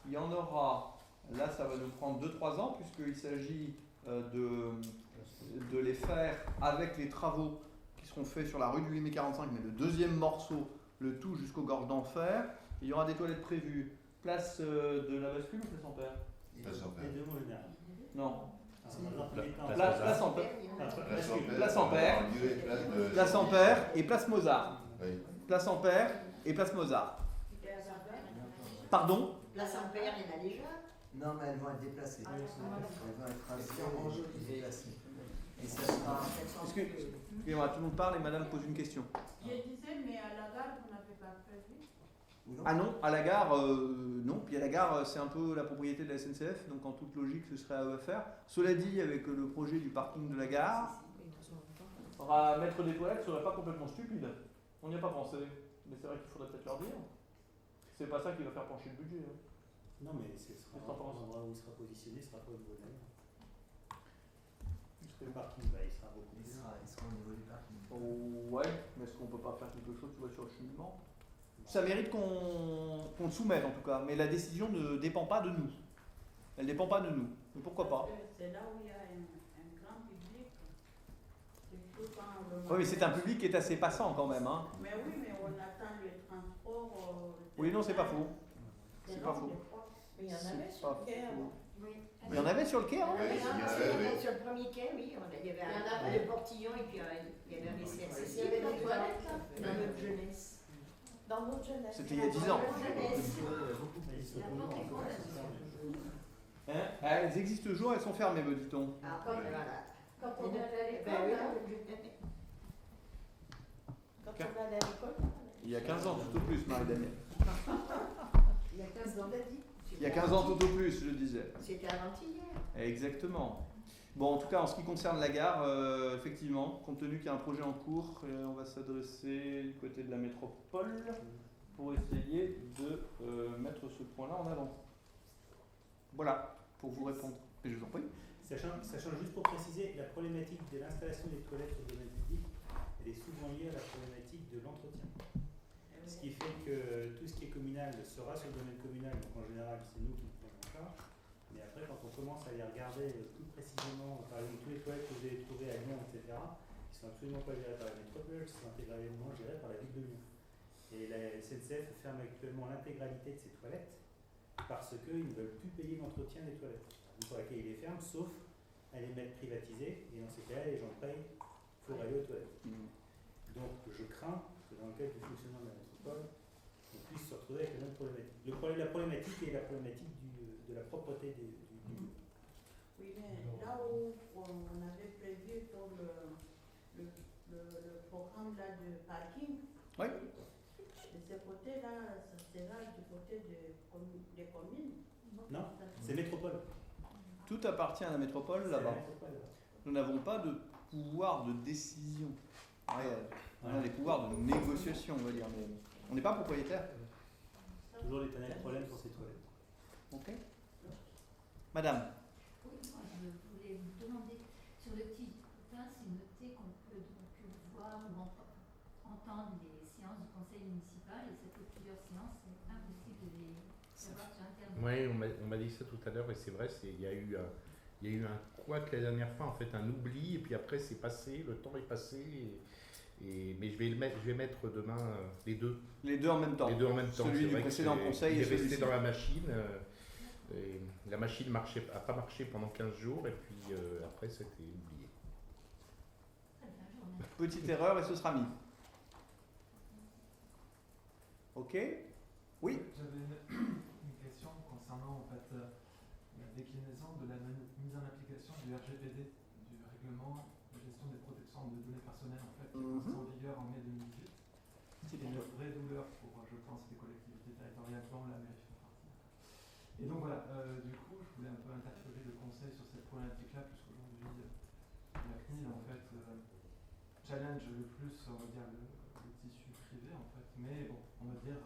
il y en aura, là ça va nous prendre 2-3 ans puisqu'il s'agit de les faire avec les travaux qui seront faits sur la rue du 8 mai 45, mais le deuxième morceau, le tout jusqu'aux gorges d'enfer. Il y aura des toilettes prévues. Place de la bascule ou place en père? Place en père. Et de Moulin. Non. Place en père. Place en père. Place en père et place Mozart. Oui. Place en père et place Mozart. Pardon? Place en père, il y en a déjà. Non, mais elles vont être déplacées. Elles vont être rasées et déplacées. Et ça sera. Excusez-moi, tout le monde parle et madame pose une question. Je disais, mais à la gare, vous n'avez pas prévu? Ah non, à la gare, non. Puis à la gare, c'est un peu la propriété de la SNCF, donc en toute logique, ce serait à eux à faire. Cela dit, avec le projet du parking de la gare, mettre des toilettes serait pas complètement stupide. On n'y a pas pensé. Mais c'est vrai qu'il faudrait peut-être leur dire. C'est pas ça qui va faire pencher le budget. Non, mais ce sera l'endroit où il sera positionné, ce sera pas au niveau de la gare. Il que le parking, il sera beaucoup Il plus. sera au niveau du parking. Ouais, mais est-ce qu'on peut pas faire quelque chose, tu vois, sur le cheminement? Ça mérite qu'on le soumette en tout cas, mais la décision ne dépend pas de nous. Elle ne dépend pas de nous. Mais pourquoi pas? C'est là où il y a un grand public. Surtout quand le Oui, mais c'est un public qui est assez passant quand même. Hein. Mais oui, mais on attend le transport. Oui, non, c'est pas faux. C'est C'est pas long, faux. des fois. Mais il y en C'est avait sur pas le quai faux. avant. Oui. Il y en avait sur le quai, hein? Oui, il y en avait. sur le premier quai, oui, il y avait un portillon et puis il y avait un essai accessible. Il y avait des toilettes, là. Dans notre jeunesse. Dans notre jeunesse. C'était il y a 10 ans. Hein? Elles existent toujours, elles sont fermées, me dit-on. Ah, voilà. Quand on est allé à l'école, Ben oui, là, quand quand on allait à l'école, Il y a 15 ans, tout au plus, Marie-Daniel. il y a 15 ans, Il y a 15 ans, tout au plus, je disais. C'était avant-hier. Exactement. Bon, en tout cas, en ce qui concerne la gare, effectivement, compte tenu qu'il y a un projet en cours, on va s'adresser du côté de la métropole pour essayer de mettre ce point-là en avant. Voilà, pour vous répondre. Et je vous en prie. Sachant juste pour préciser, la problématique de l'installation des toilettes au domaine public, elle est souvent liée à la problématique de l'entretien. Ce qui fait que tout ce qui est communal sera sur le domaine communal, donc en général c'est nous qui le prenons en charge. Mais après, quand on commence à les regarder plus précisément, par exemple tous les toilettes que vous avez trouvées à Lyon, etc., ils ne sont absolument pas gérés par la métropole, ils sont intégralement gérés par la ville de Lyon. Et la SNCF ferme actuellement l'intégralité de ces toilettes parce qu'ils ne veulent plus payer l'entretien des toilettes. Pour laquelle ils les ferment, sauf à les mettre privatisées, et dans ces cas-là, les gens payent pour aller aux toilettes. Donc je crains que dans le cadre du fonctionnement de la métropole, on puisse se retrouver avec la même problématique. La problématique est la problématique de la propreté du lieu. oui, mais là où on avait prévu pour le programme là de parking, Oui. de ce côté-là, ça sera du côté des communes. Non, c'est métropole. Tout appartient à la métropole C'est la là-bas. métropole, là. Nous n'avons pas de pouvoir de décision réel. On a des pouvoirs de négociation, on va dire, mais on n'est pas propriétaire. Toujours l'éternel problème pour ces toilettes. Ok. Madame. Oui, moi je voulais vous demander, sur le petit bulletin, c'est noté qu'on peut donc voir ou entendre les séances du conseil municipal, et ça fait plusieurs séances, c'est impossible de les savoir sur Internet. Oui, on m'a dit ça tout à l'heure, et c'est vrai, il y a eu un couac la dernière fois, en fait, un oubli, et puis après c'est passé, le temps est passé, mais je vais mettre demain les deux. Les deux en même temps. Les deux en même temps. Celui C'est du vrai que précédent conseil il et est resté celui-ci. dans la machine, et la machine n'a pas marché pendant 15 jours, et puis après c'était oublié. Très bien, je vous remercie. Petite erreur et ce sera mis. Ok. Oui. J'avais une question concernant en fait, la déclinaison de la mise en application du RGPD, du règlement de gestion des protections de données personnelles en fait, qui est entré en vigueur en mai 2018. C'est une vraie douleur pour, je pense, les collectivités territoriales dont la mairie fait partie. Et donc voilà, du coup, je voulais un peu interpeller le conseil sur cette problématique-là, puisqu'aujourd'hui, la CNIL en fait challenge le plus, on va dire, le tissu privé en fait, mais bon, on va dire,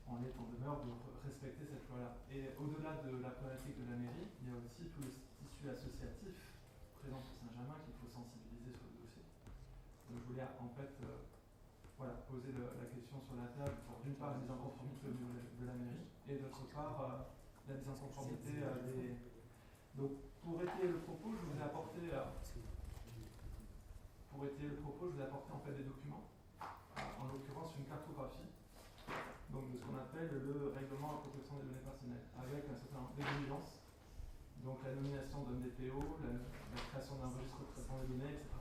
on est en demeure de respecter cette loi-là. Et au-delà de la problématique de la mairie, il y a aussi tout le tissu associatif présent sur Saint-Germain qu'il faut sensibiliser sur le dossier. Donc je voulais en fait poser la question sur la table pour d'une part la mise en conformité au niveau de la mairie et d'autre part la mise en conformité des... Donc pour étayer le propos, je vous ai apporté en fait des documents, en l'occurrence une cartographie donc de ce qu'on appelle le règlement à protection des données personnelles, avec un certain nombre d'exigences, donc la nomination d'un DPO, la création d'un registre de traitement des données, etc.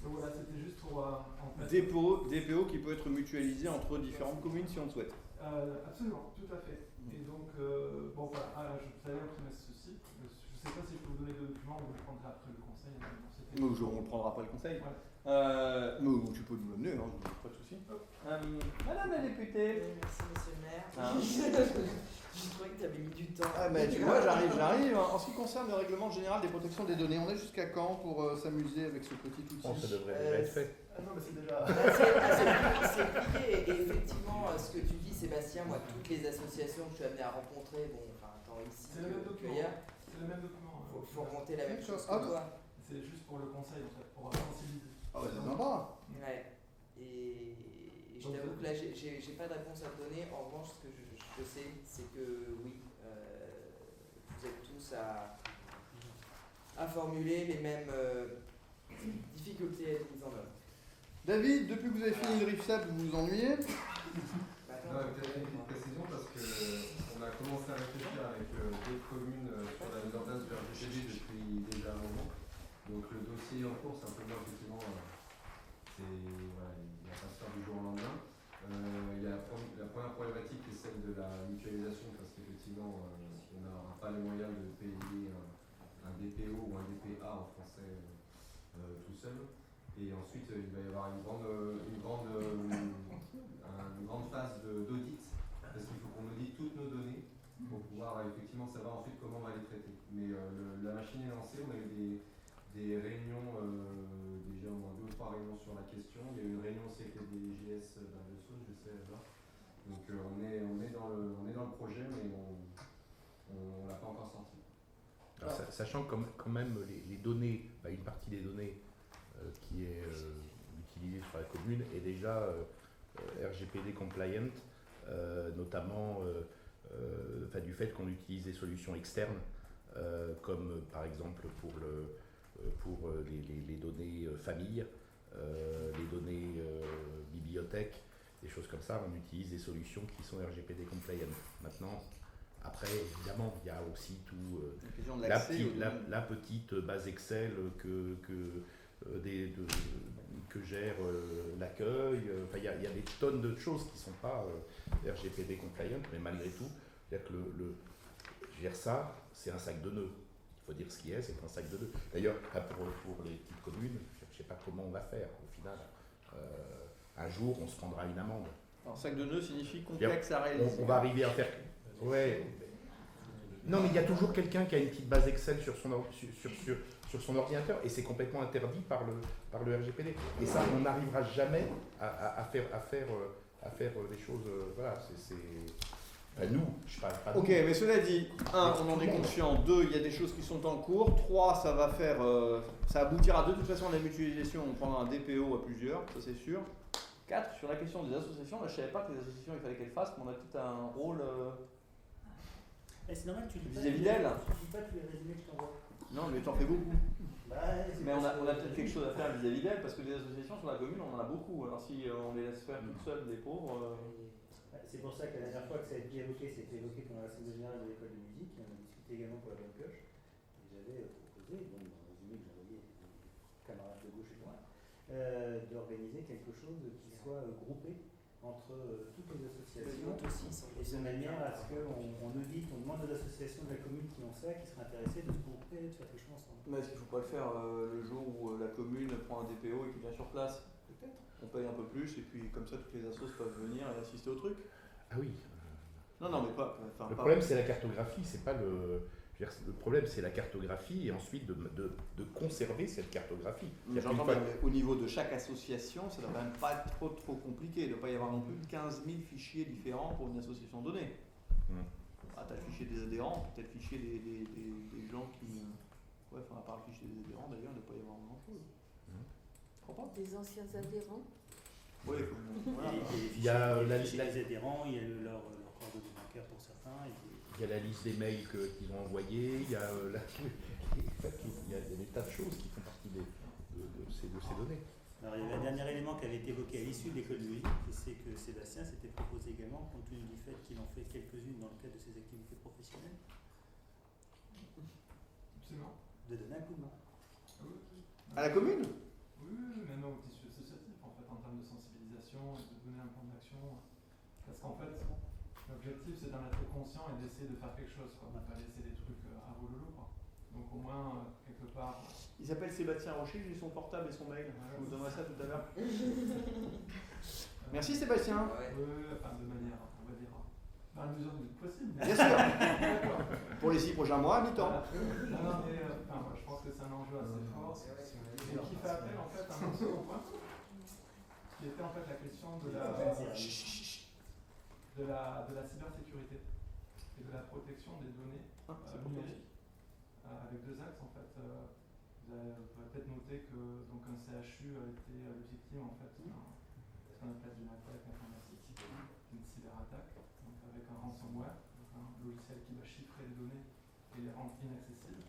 Donc voilà, c'était juste pour en fait... DPO qui peut être mutualisé entre différentes communes si on le souhaite. Absolument, tout à fait. Et donc, bon voilà, je savais imprimer ceci. Je ne sais pas si je peux vous donner le document ou je le prendrai après le conseil. On le prendra après le conseil. Ouais. Mais tu peux nous l'amener, hein, pas de souci. Madame la députée. Merci monsieur le maire. Hein Je croyais que tu avais mis du temps. Ah bah tu vois, j'arrive. En ce qui concerne le règlement général des protections des données, on est jusqu'à quand pour s'amuser avec ce petit outil? Ça devrait déjà être fait. Ah non, mais c'est déjà... C'est plié. Et effectivement, ce que tu dis Sébastien, moi toutes les associations que je suis amené à rencontrer, bon, enfin tant ici c'est le même document. qu'ailleurs, C'est le même document. faut remonter la même chose que Ah, toi. C'est juste pour le conseil, en fait, pour sensibiliser. Ah ouais, c'est sympa. Ouais. Et je t'avoue que là, j'ai pas de réponse à te donner. En revanche, ce que je sais, c'est que oui, vous êtes tous à formuler les mêmes difficultés à être mises en œuvre. David, depuis que vous avez fini le RIFSEP, vous vous ennuyez? Non, peut-être une petite précision parce qu'on a commencé à réfléchir avec d'autres communes sur la mise en place du RGPD depuis déjà un moment. Donc le dossier en cours, simplement, effectivement, voilà, il va pas se faire du jour au lendemain. Il y a la première problématique qui est celle de la mutualisation parce qu'effectivement, on n'a pas les moyens de payer un DPO ou un DPA en français tout seul. Et ensuite, il va y avoir une grande phase d'audit, parce qu'il faut qu'on audite toutes nos données pour pouvoir effectivement savoir ensuite comment on va les traiter. Mais la machine est lancée, on a eu des réunions, déjà au moins 2 ou 3 réunions sur la question. Il y a eu une réunion aussi avec les DGS de Saône, je sais là. Donc on est dans le projet, mais on ne l'a pas encore sorti. Alors, sachant que quand même les données, une partie des données qui est utilisée sur la commune est déjà RGPD compliant, notamment du fait qu'on utilise des solutions externes, comme par exemple pour les données famille, les données bibliothèque, des choses comme ça, on utilise des solutions qui sont RGPD compliant. Maintenant, après, évidemment, il y a aussi tout la petite base Excel que gère l'accueil. Il y a des tonnes de choses qui ne sont pas RGPD compliant, mais malgré tout, c'est-à-dire que gère ça, c'est un sac de nœuds. Il faut dire ce qui est, c'est un sac de nœuds. D'ailleurs, pour les petites communes, je ne sais pas comment on va faire. Au final, un jour, on se prendra une amende. Alors, sac de nœuds signifie complexe à réaliser. On va arriver à faire... Ouais. Non, mais il y a toujours quelqu'un qui a une petite base Excel sur son ordinateur et c'est complètement interdit par le RGPD. Et ça, on n'arrivera jamais à faire des choses. Voilà, nous, je parle pas de Ok, mais cela dit, 1, on en est conscient. 2, il y a des choses qui sont en cours. 3, ça aboutira de toute façon à la mutualisation. On prendra un DPO à plusieurs, ça c'est sûr. 4, sur la question des associations, là, je ne savais pas que les associations, il fallait qu'elles fassent, mais on a tout un rôle. C'est normal, tu lis pas. Vis-à-vis d'elles. Tu lis pas tous les résumés que je t'envoie. Non, mais t'en fais beaucoup. Mais on a peut-être peut-être quelque chose à faire vis-à-vis d'elles, parce que des associations sur la commune, on en a beaucoup. Alors si on les laisse faire toutes seules, les pauvres. C'est pour ça que la dernière fois que ça a été évoqué, c'était évoqué pendant l'Assemblée générale de l'école de musique. On a discuté également pour la Bonne Pioche. Et j'avais proposé, dans un résumé que j'envoyais aux camarades de gauche et moi, d'organiser quelque chose qui soit groupé entre toutes les associations et de manière à ce qu'on audite, on demande aux associations de la commune qui ont ça, qui seraient intéressées de se grouper et de faire quelque chose ensemble. Mais est-ce qu'il ne faut pas le faire le jour où la commune prend un DPO et qu'il vient sur place? Peut-être. On paye un peu plus et puis comme ça toutes les assos peuvent venir et assister au truc. Ah oui. Non, mais pas. Le problème, c'est la cartographie, c'est pas le. Le problème, c'est la cartographie et ensuite de conserver cette cartographie. J'entends bien, mais au niveau de chaque association, ça ne doit quand même pas être trop compliqué. Il ne doit pas y avoir non plus 15 000 fichiers différents pour une association donnée. Ah, tu as le fichier des adhérents, peut-être le fichier des gens qui. Ouais, à part le fichier des adhérents, d'ailleurs, il ne doit pas y avoir grand-chose. Des anciens adhérents. Oui, voilà. Il y a la liste des adhérents, il y a leur coordonnées bancaires pour certains. Il y a la liste des mails qu'ils ont envoyés, il y a des tas de choses qui font partie de ces données. Alors, il y avait un dernier élément qui avait été évoqué à l'issue de l'école de musique, c'est que Sébastien s'était proposé également, compte tenu du fait qu'il en fait quelques-unes dans le cadre de ses activités professionnelles, Absolument. de donner un coup de main. À la commune? Oui, même au tissu associatif, en fait, en termes de sensibilisation et de donner un plan d'action. Parce qu'en fait, l'objectif, c'est d'en être conscient et d'essayer de faire quelque chose, quoi. On ne va pas laisser des trucs à vololo, quoi. Donc au moins, quelque part... Il s'appelle Sébastien Rocher, j'ai son portable et son mail. Je vous donnerai ça tout à l'heure. Merci Sébastien. Enfin, de manière, on va dire, dans la mesure du possible. Bien sûr. Pour les 6 prochains mois, à mi-temps. Non, mais moi, je pense que c'est un enjeu assez fort. Et qui fait appel en fait à un second point, qui était en fait la question de la cybersécurité et de la protection des données numériques, avec 2 axes en fait. Vous avez peut-être noté que donc, un CHU a été victime en fait ce qu'on appelle d'une attaque informatique, d'une cyberattaque, donc avec un ransomware, donc un logiciel qui va chiffrer les données et les rendre inaccessibles.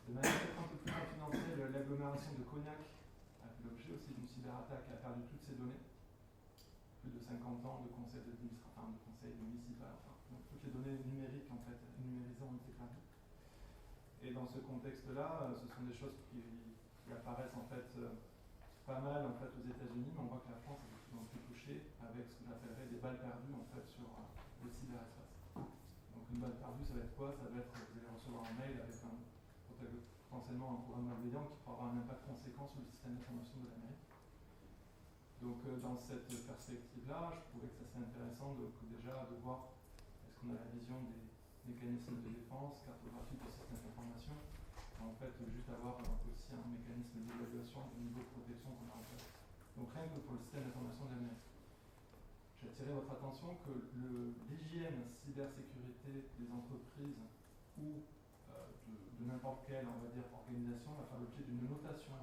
De manière peut-être un peu plus confidentielle, l'agglomération de Cognac a fait l'objet aussi d'une cyberattaque et a perdu toutes ses données. Plus de 50 ans de conseil municipal, donc toutes les données numériques en fait, numérisées ont été perdues. Et dans ce contexte-là, ce sont des choses qui apparaissent en fait pas mal en fait aux États-Unis, mais on voit que la France est de plus en plus touchée avec ce que j'appellerais des balles perdues en fait sur le cyberespace. Donc une balle perdue, ça va être quoi? Ça va être vous allez recevoir un mail avec potentiellement un programme malveillant qui pourra avoir un impact conséquent sur le système d'information de la mairie. Donc dans cette perspective-là, je trouvais que ça serait intéressant déjà de voir est-ce qu'on a la vision des mécanismes de défense, cartographique du système d'information, et en fait juste avoir aussi un mécanisme d'évaluation du niveau de protection qu'on a en place. Donc rien que pour le système d'information de la mairie. J'ai attiré votre attention que l'hygiène cybersécurité des entreprises ou de n'importe quelle, on va dire, organisation va faire l'objet d'une notation.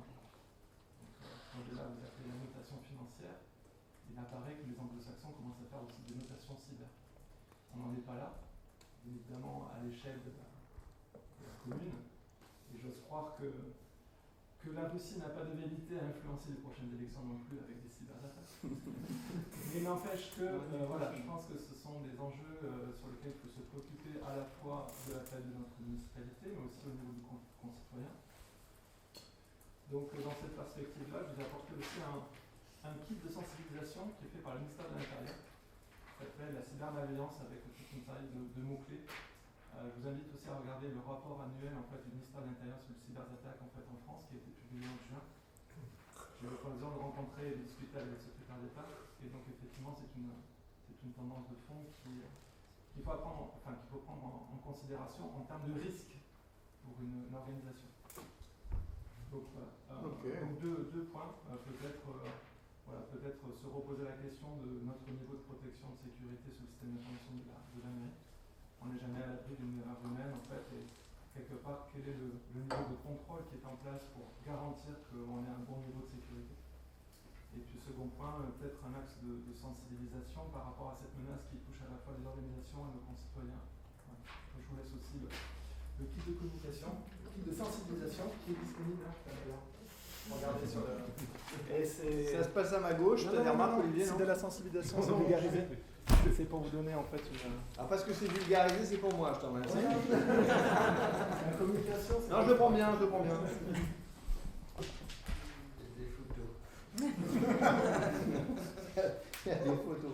Quand là, vous appelez la notation financière, il apparaît que les anglo-saxons commencent à faire aussi des notations cyber. On n'en est pas là, évidemment à l'échelle de la commune, et j'ose croire que la Russie n'a pas de vérité à influencer les prochaines élections non plus avec des cyberattaques. Mais il n'empêche que, voilà, je pense que ce sont des enjeux sur lesquels il faut se préoccuper à la fois de la taille de notre municipalité, mais aussi au niveau du concitoyen. Donc dans cette perspective-là, je vous ai apporté aussi un kit de sensibilisation qui est fait par le ministère de l'Intérieur, qui s'appelle la cybermalveillance avec toute une série de mots-clés. Je vous invite aussi à regarder le rapport annuel en fait, du ministère de l'Intérieur sur les cyberattaques en, fait, en France, qui a été publié en juin. J'ai eu l'occasion de rencontrer et de discuter avec le secrétaire d'État, et donc effectivement c'est une tendance de fond qu'il faut prendre en considération en termes de risque pour une organisation. Donc voilà. Donc deux points. Peut-être se reposer la question de notre niveau de protection de sécurité sur le système d'information de la mairie. On n'est jamais à l'abri d'une erreur humaine en fait, et quelque part quel est le niveau de contrôle qui est en place pour garantir qu'on ait un bon niveau de sécurité. Et puis second point, peut-être un axe de sensibilisation par rapport à cette menace qui touche à la fois les organisations et nos concitoyens. Ouais. Je vous laisse aussi le kit de communication, le kit de sensibilisation qui est disponible d'ailleurs. Regardez sur le... Et ça se passe à ma gauche, t'as des remarques, Olivier? C'est de la sensibilisation, c'est vulgarisé. C'est pour vous donner en fait une... Ah, parce que c'est vulgarisé, c'est pour moi, je t'en remercie. La communication, c'est... Non, je le prends bien, je le prends bien. Des photos. Il y a des photos.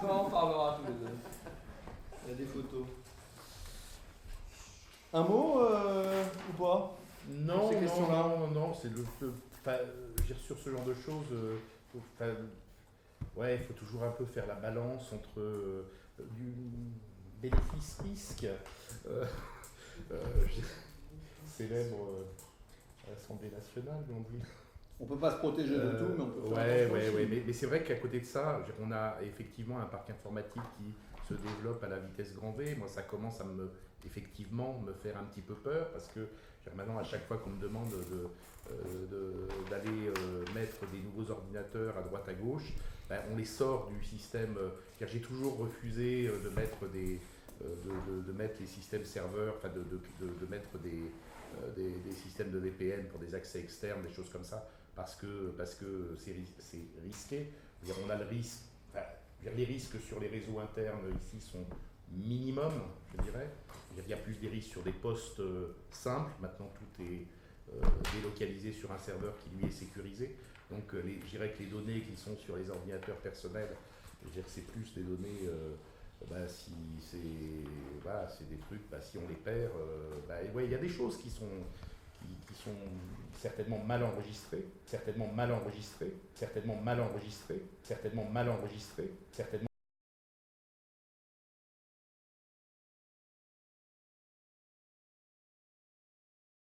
On en parlera tous les deux. Il y a des photos. Un mot ou pas? Non, c'est sur ce genre de choses, ouais, il faut toujours un peu faire la balance entre du bénéfice-risque. Célèbre Assemblée nationale, on dit. On peut pas se protéger de tout, mais on peut faire mais c'est vrai qu'à côté de ça, on a effectivement un parc informatique qui se développe à la vitesse grand V. Moi, ça commence à me faire un petit peu peur, parce que maintenant, à chaque fois qu'on me demande d'aller mettre des nouveaux ordinateurs à droite à gauche, on les sort du système, car j'ai toujours refusé de mettre les systèmes serveurs, enfin de mettre des systèmes de VPN pour des accès externes, des choses comme ça, parce que c'est risqué. On a le risque, les risques sur les réseaux internes ici sont minimums, je dirais. Il y a plus des risques sur des postes simples. Maintenant, tout est délocalisé sur un serveur qui lui est sécurisé. Donc, je dirais que les données qui sont sur les ordinateurs personnels, c'est plus des données. Si c'est des trucs, si on les perd, il y a des choses qui sont certainement mal enregistrées, certainement